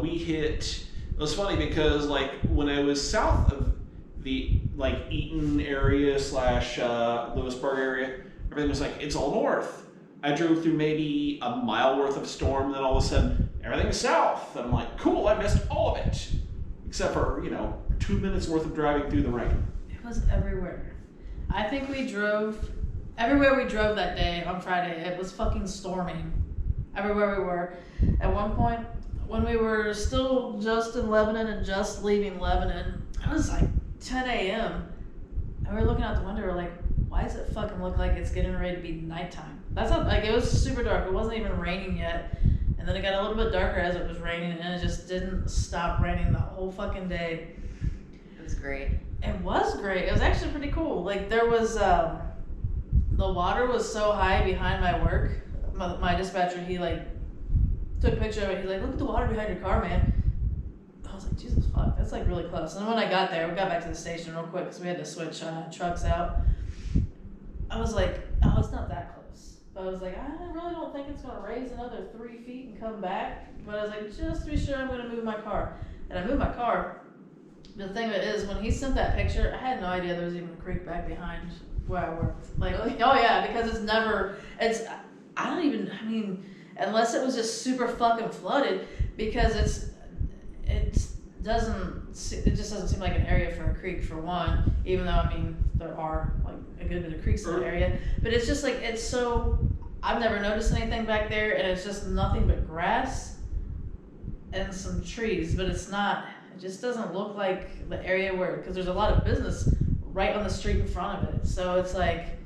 We hit, it was funny because like when I was south of the like Eaton area / Lewisburg area, everything was like, it's all north. I drove through maybe a mile worth of storm, and then all of a sudden everything's south. And I'm like, cool, I missed all of it. Except for, 2 minutes worth of driving through the rain. It was everywhere. I think we drove, everywhere we drove that day on Friday, it was fucking storming. Everywhere we were. At one point, when we were still just in Lebanon and just leaving Lebanon, it was like 10 a.m. And we were looking out the window, we're like, why does it fucking look like it's getting ready to be nighttime? That's not, like, it was super dark. It wasn't even raining yet. And then it got a little bit darker as it was raining, and it just didn't stop raining the whole fucking day. It was great. It was great. It was actually pretty cool. Like, there was, the water was so high behind my work my dispatcher, he like took a picture of it. He's like, look at the water behind your car, man. I was like, Jesus fuck, that's like really close. And then when I got there, we got back to the station real quick because we had to switch trucks out. I was like, oh, it's not that close. But I was like, I really don't think it's gonna raise another 3 feet and come back. But I was like, just to be sure, I'm gonna move my car. And I moved my car. The thing of it is, when he sent that picture, I had no idea there was even a creek back behind where I worked. Like, oh yeah, because I mean, unless it was just super fucking flooded, because it just doesn't seem like an area for a creek, for one, even though, I mean, there are like a good bit of creeks in the area, but it's just like, I've never noticed anything back there, and it's just nothing but grass and some trees, but it just doesn't look like the area because there's a lot of business right on the street in front of it. So it's like,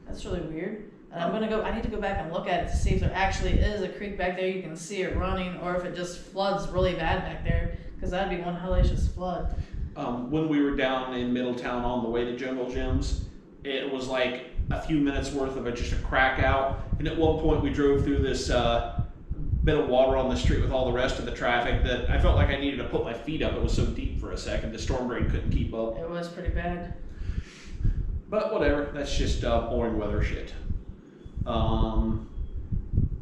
that's really weird. And I need to go back and look at it to see if there actually is a creek back there. You can see it running, or if it just floods really bad back there, because that'd be one hellacious flood. When we were down in Middletown on the way to Jungle Gyms, it was like a few minutes worth of just a crack out. And at one point we drove through this bit of water on the street with all the rest of the traffic that I felt like I needed to put my feet up. It was so deep for a second. The storm drain couldn't keep up. It was pretty bad. But whatever, that's just boring weather shit.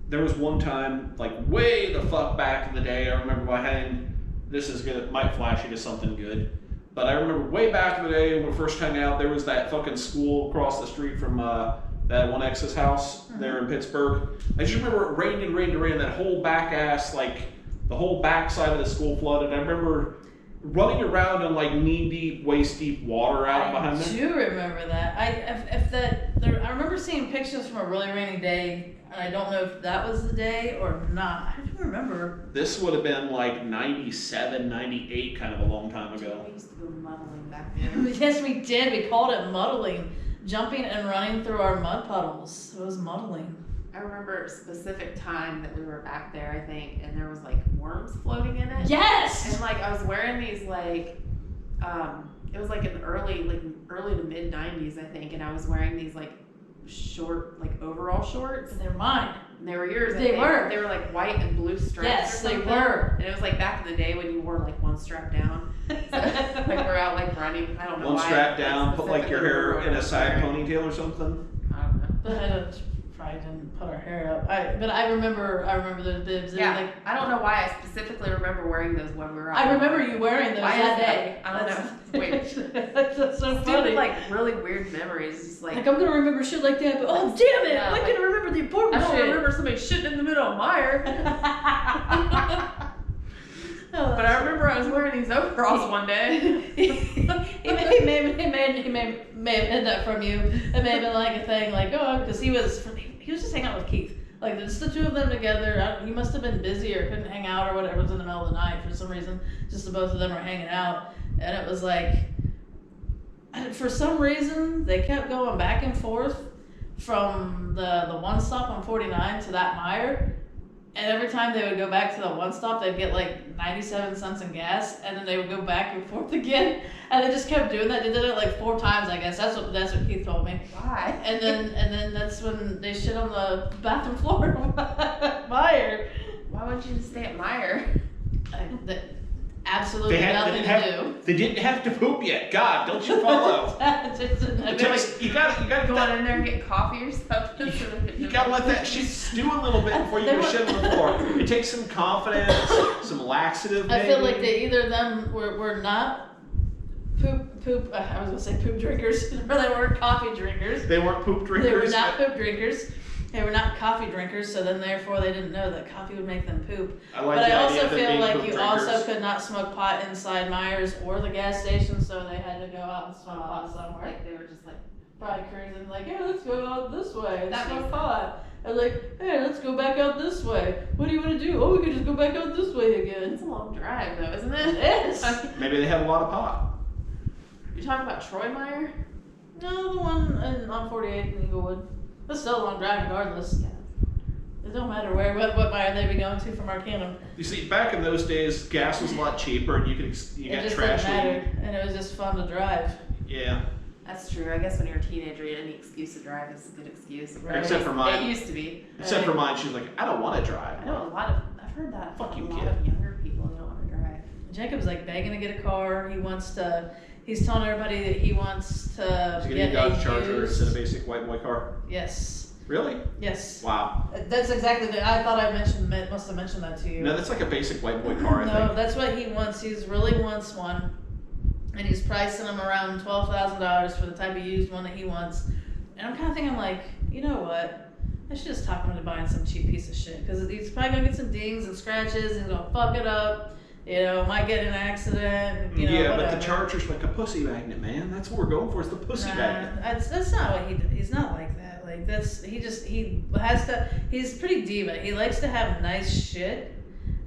There was one time, like way the fuck back in the day, I remember might flash you to something good, but I remember way back in the day when we first hung out, there was that fucking school across the street from that one ex's house there in Pittsburgh. I just remember it rained and that whole back ass, like the whole back side of the school flooded. I remember running around in like knee-deep, waist-deep water out behind there. I do remember that. I remember seeing pictures from a really rainy day, and I don't know if that was the day or not. I do remember. This would have been like 97, 98, kind of a long time ago. We used to go muddling back then. Yes, we did. We called it muddling. Jumping and running through our mud puddles. It was muddling. I remember a specific time that we were back there, I think, and there was like worms floating in it. Yes! And like I was wearing these like, it was like in the early to mid 90s, I think, and I was wearing these like short, like overall shorts. They're mine. And they were yours. They were. They were like white and blue stripes. Yes, or they something. were. And it was like back in the day when you wore like one strap down. So, like we're out like running. I don't know One why. strap down, put like your hair in a side pony. ponytail or something. I don't know. But I probably didn't put our hair up. But I remember the bibs. Yeah, Like, I don't know why I specifically remember wearing those when we were out. I remember you wearing those Why that is day. I don't know. Wait. That's so Stupid, funny. like really weird memories. Just like I'm gonna remember shit like that, but oh damn it! Yeah, I'm gonna remember the I important don't shit. remember somebody shitting in the middle of mire. Oh, But I remember I was wearing these overalls one day. he may have hid that from you. It may have been like a thing, like, oh, because he was just hanging out with Keith. Like, just the two of them together. He must have been busy or couldn't hang out or whatever. It was in the middle of the night for some reason. Just the both of them were hanging out. And it was like, for some reason, they kept going back and forth from the one stop on 49 to that mire. And every time they would go back to the one stop, they'd get like 97 cents in gas, and then they would go back and forth again. And they just kept doing that. They did it like 4 times, I guess. That's what Keith told me. Why? And then that's when they shit on the bathroom floor of Meyer. Why wouldn't you just stay at Meyer? Absolutely nothing to do. They didn't have to poop yet. God, don't you follow? You gotta Go in there and get coffee or something. You gotta let that shit stew a little bit before you go shit on the floor. It takes some confidence, some laxative. I feel like either of them were not poop. I was gonna say poop drinkers, or they weren't coffee drinkers. They weren't poop drinkers. They were not poop drinkers. They were not coffee drinkers, so then therefore they didn't know that coffee would make them poop. But I also feel like you also could not smoke pot inside Myers or the gas station, so they had to go out and smoke pot somewhere. Like they were just like Probably cruising like, hey, let's go out this way and That smoke makes pot. And like, hey, let's go back out this way. What do you want to do? Oh, we could just go back out this way again. it's a long drive though, isn't it? It is. Maybe they have a lot of pot. You're talking about Troy Meyer? No, the one on 48 in Eaglewood. It's still a long drive regardless. Yeah. It don't matter what mire they be going to from Arcanum. You see, back in those days, gas was a lot cheaper, and you It got just trash. didn't matter, and it was just fun to drive. Yeah. That's true. I guess when you're a teenager, any excuse to drive is a good excuse. Right. Except for mine. It used to be. Except for mine, she's like, I don't want to drive. I know I've heard that Fuck from you, a lot kid. of younger people. They don't want to drive. Jacob's like begging to get a car. He's telling everybody that he wants to Is he get gonna a get a Charger used. instead of basic white boy car? Yes. Really? Yes. Wow. That's exactly I thought must have mentioned that to you. No, that's like a basic white boy car, I No, think. that's what he wants. He really wants one. And he's pricing them around $12,000 for the type of used one that he wants. And I'm kind of thinking like, you know what? I should just talk him into buying some cheap piece of shit. Because he's probably going to get some dings and scratches and he's going to fuck it up. You know, might get in an accident. You know, Yeah, whatever. but the Charger's like a pussy magnet, man. That's what we're going for, is the pussy magnet. That's not what he does. He's not like that. Like he's pretty diva. He likes to have nice shit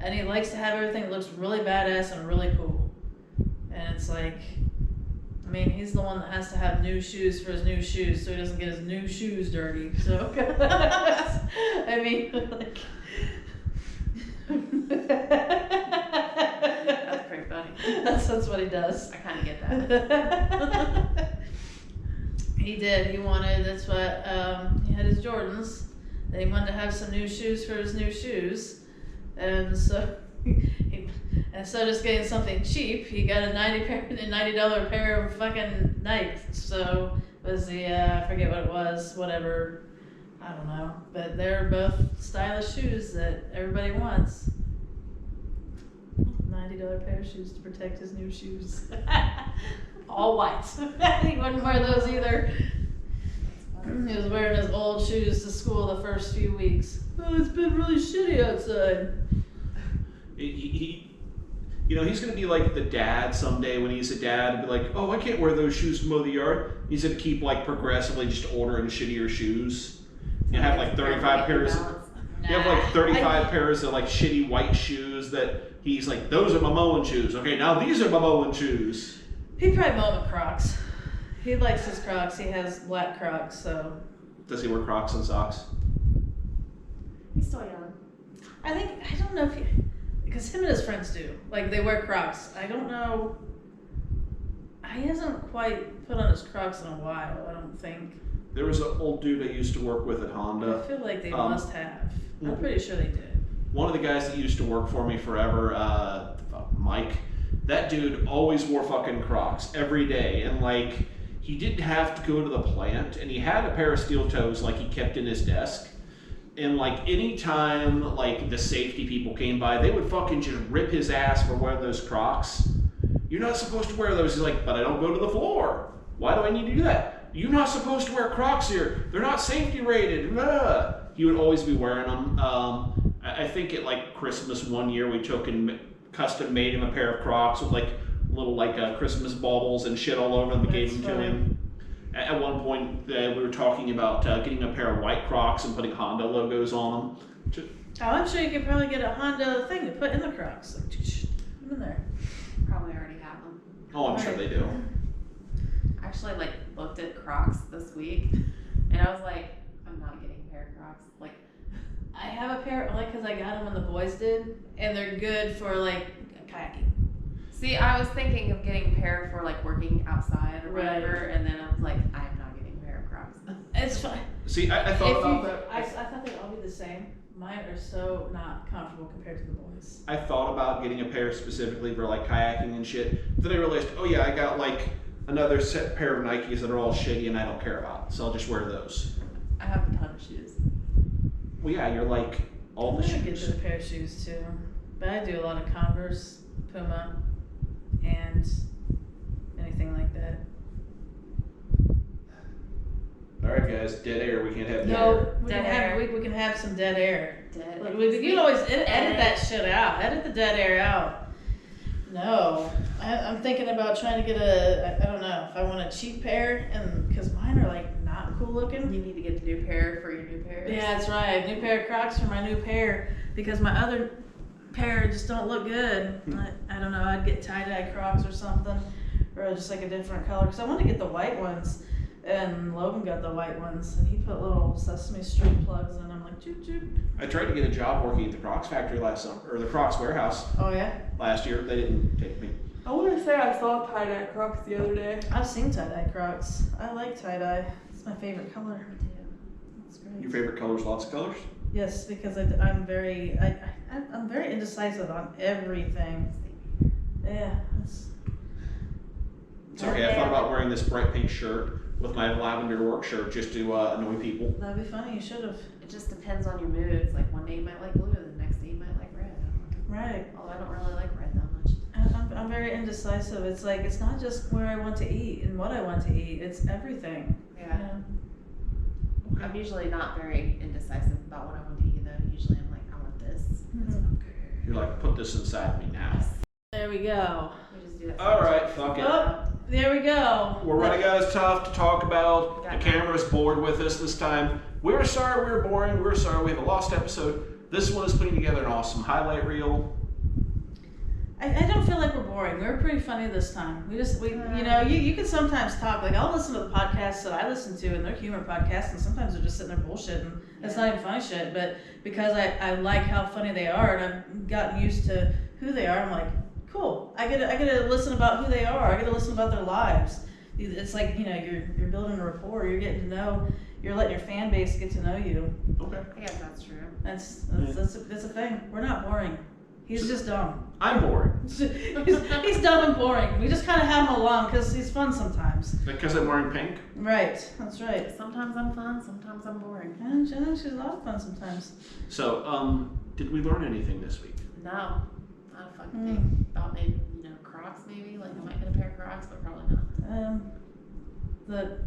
and he likes to have everything that looks really badass and really cool. And it's like, I mean, he's the one that has to have new shoes for his new shoes so he doesn't get his new shoes dirty. So, I mean, like. That's pretty funny. That's what he does. I kind of get that. He did. He wanted. That's what he had his Jordans. Then he wanted to have some new shoes for his new shoes, and so instead of just getting something cheap, he got a $90 pair of fucking Nikes. So was the I forget what it was, whatever. I don't know, but they're both stylish shoes that everybody wants. $90 pair of shoes to protect his new shoes. All white. He wouldn't wear those either. He was wearing his old shoes to school the first few weeks. Oh, it's been really shitty outside. He's going to be like the dad someday when he's a dad and be like, oh, I can't wear those shoes to mow the yard. He's going to keep like progressively just ordering shittier shoes. You have like 35 pairs. You have like 35 pairs of like shitty white shoes that he's like, those are my mowing shoes. Okay, now these are my mowing shoes. He'd probably mow with Crocs. He likes his Crocs. He has black Crocs, so. Does he wear Crocs and socks? He's still young. I don't know if because him and his friends do. Like, they wear Crocs. I don't know. He hasn't quite put on his Crocs in a while, I don't think. There was an old dude I used to work with at I Honda. feel like they must have. I'm pretty sure they did. One of the guys that used to work for me forever, Mike, that dude always wore fucking Crocs every day. And like, he didn't have to go to the plant, and he had a pair of steel toes like he kept in his desk. And like, anytime like the safety people came by, they would fucking just rip his ass for wearing those Crocs. You're not supposed to wear those. He's like, but I don't go to the floor. Why do I need to do that? You're not supposed to wear Crocs here. They're not safety rated. Blah. He would always be wearing them. I think at like Christmas one year we took and custom made him a pair of Crocs with like little Christmas baubles and shit all over them and gave them to him. At one point we were talking about getting a pair of white Crocs and putting Honda logos on them. Oh, I'm sure you could probably get a Honda thing to put in the Crocs. Like, put them in there. Probably already have them. Oh, I'm sure they do. I actually looked at Crocs this week, and I was like, I'm not getting a pair of Crocs. Like, I have a pair, because I got them when the boys did, and they're good for kayaking. see, I was thinking of getting a pair for working outside or whatever, and then I was like, I'm not getting a pair of Crocs. It's fine. See, I thought about that. I thought they'd all be the same. Mine are so not comfortable compared to the boys. I thought about getting a pair specifically for kayaking and shit. Then I realized, oh yeah, I got another pair of Nikes that are all shitty and I don't care about. So I'll just wear those. I have a ton of shoes. Well, yeah, you're all the I get shoes. a pair of shoes too, but I do a lot of Converse, Puma, and anything like that. All right, guys, dead air. We can't have dead No, air. we can have some dead air. Dead. You can always edit that shit out. Edit the dead air out. No, I'm thinking about trying to get I don't know if I want a cheap pair, and because mine are not cool looking. You need to get the new pair for your new pair. Yeah, that's right. New pair of Crocs for my new pair because my other pair just don't look good. I don't know. I'd get tie-dye Crocs or something, or just a different color because I want to get the white ones. And Logan got the white ones, and he put little Sesame Street plugs in. I'm like, choop choop. I tried to get a job working at the Crocs factory last summer, or the Crocs warehouse Oh yeah. last year. They didn't take me. I want to say I saw tie-dye Crocs the other day. I've seen tie-dye Crocs. I like tie-dye. It's my favorite color. It's great. Your favorite colors? Lots of colors? Yes, because I'm very indecisive on everything. Yeah. It's okay. I thought about wearing this bright pink shirt with my lavender work shirt just to annoy people. That'd be funny. You should have. It just depends on your mood. It's like one day you might like blue, the next day you might like red. Right. Although I don't really like red that much. I'm very indecisive. It's like, it's not just where I want to eat and what I want to eat. It's everything. Yeah. I'm usually not very indecisive about what I want to eat though. Usually I'm like, I want this. That's what I'm good. You're like, put this inside me now. There we go. We just do that. All right, fuck it. Oh, there we go. We're running out of stuff to talk about. Got The camera's bored with us this time. We're sorry we're boring. We're sorry we have a lost episode. This one is putting together an awesome highlight reel. I don't feel like we're boring. We were pretty funny this time. You can sometimes talk. Like, I'll listen to the podcasts that I listen to, and they're humor podcasts, and sometimes they're just sitting there bullshitting. It's not even funny shit, but because I like how funny they are, and I've gotten used to who they are, I'm like, cool. I get to listen about who they are. I get to listen about their lives. It's like, you're building a rapport. You're getting to know. You're letting your fan base get to know you. Okay. I guess that's true. That's a thing. We're not boring. He's just dumb. I'm boring. he's dumb and boring. We just kind of have him along because he's fun sometimes. Because I'm wearing pink? Right, that's right. Sometimes I'm fun, sometimes I'm boring. And she's a lot of fun sometimes. So, did we learn anything this week? No, not a fucking thing. About maybe, Crocs maybe. Like I might get a pair of Crocs, but probably not. That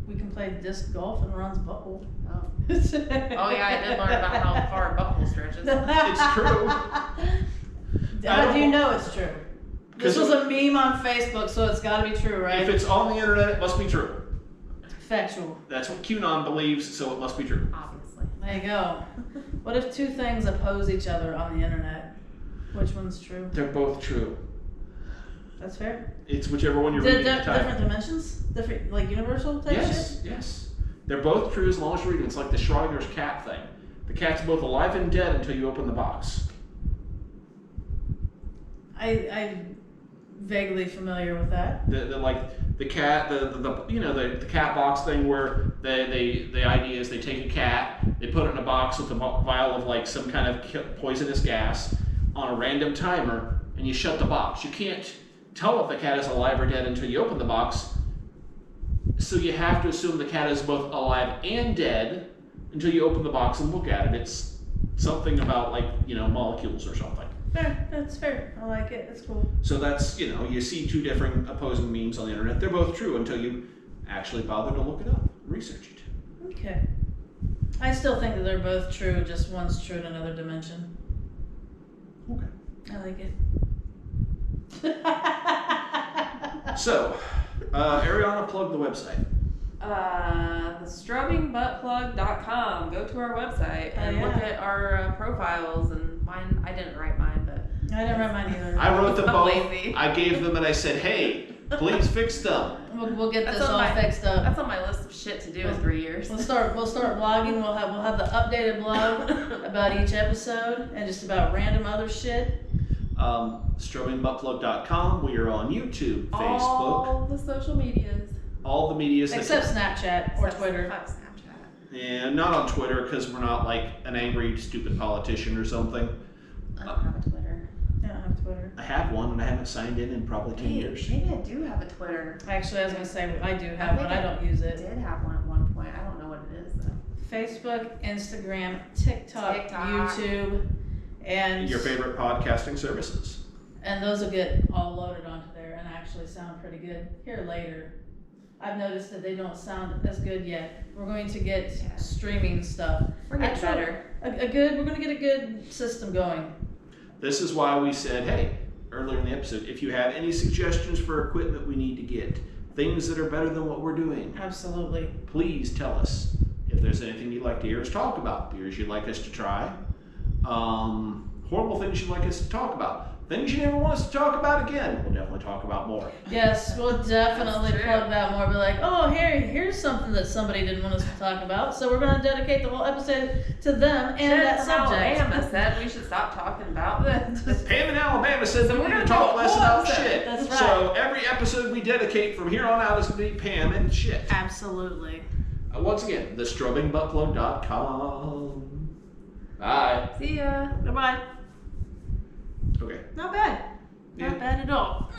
we can play disc golf in Ron's butthole. Oh. Oh yeah, I did learn about how far a butthole stretches. It's true. How do you know it's true? This was a meme on Facebook, so it's got to be true, right? If it's on the internet, it must be true. Factual. That's what QAnon believes, so it must be true. Obviously. There you go. What if two things oppose each other on the internet? Which one's true? They're both true. That's fair. It's whichever one you're reading at the time. Different dimensions? Different, like universal type shit? Yes. They're both true as long as you're reading. It's like the Schrodinger's cat thing. The cat's both alive and dead until you open the box. I'm vaguely familiar with that. The cat the cat box thing where the idea is they take a cat, they put it in a box with a vial of like some kind of poisonous gas on a random timer, and you shut the box. You can't tell if the cat is alive or dead until you open the box. So you have to assume the cat is both alive and dead until you open the box and look at it. It's something about molecules or something. Fair, that's fair. I like it. It's cool. So that's, you see two different opposing memes on the internet. They're both true until you actually bother to look it up, research it. Okay. I still think that they're both true, just one's true in another dimension. Okay. I like it. So, Ariana, plug the website. The strobingbuttplug.com. Go to our website and look at our profiles. And mine, I didn't write mine, but I didn't write mine either. I wrote them both. Lazy. I gave them and I said, hey, please fix them. We'll get this all fixed up. That's on my list of shit to do in 3 years. We'll start vlogging. We'll have the updated vlog about each episode and just about random other shit. Strobingbuttplug.com. We are on YouTube, Facebook. All the social medias. All the medias. Except Snapchat or Twitter. Fuck Snapchat. And not on Twitter because we're not like an angry, stupid politician or something. I don't have a Twitter. I don't have Twitter. I have one and I haven't signed in probably 10 years. Maybe I do have a Twitter. Actually, I was going to say I do have one. I don't use it. I did have one at one point. I don't know what it is though. Facebook, Instagram, TikTok, YouTube, and your favorite podcasting services. And those will get all loaded onto there and actually sound pretty good here later. I've noticed that they don't sound as good yet. We're going to get streaming stuff. We're getting better. We're going to get a good system going. This is why we said, hey, earlier in the episode, if you have any suggestions for equipment we need to get, things that are better than what we're doing, absolutely, please tell us. If there's anything you'd like to hear us talk about, beers you'd like us to try, horrible things you'd like us to talk about, things you never want us to talk about again. We'll definitely talk about more. Yes, we'll definitely That's true. plug that more. Be like, oh, here's something that somebody didn't want us to talk about. So we're gonna dedicate the whole episode to them and that subject. Alabama said we should stop talking about this. Pam in Alabama said So we we're need to gonna talk do a less whole about episode. shit. That's right. So every episode we dedicate from here on out is going to be Pam and shit. Absolutely. Once again, thestrobingbuttplug.com. Bye. See ya. Goodbye. Okay. Not bad. Yeah. Not bad at all.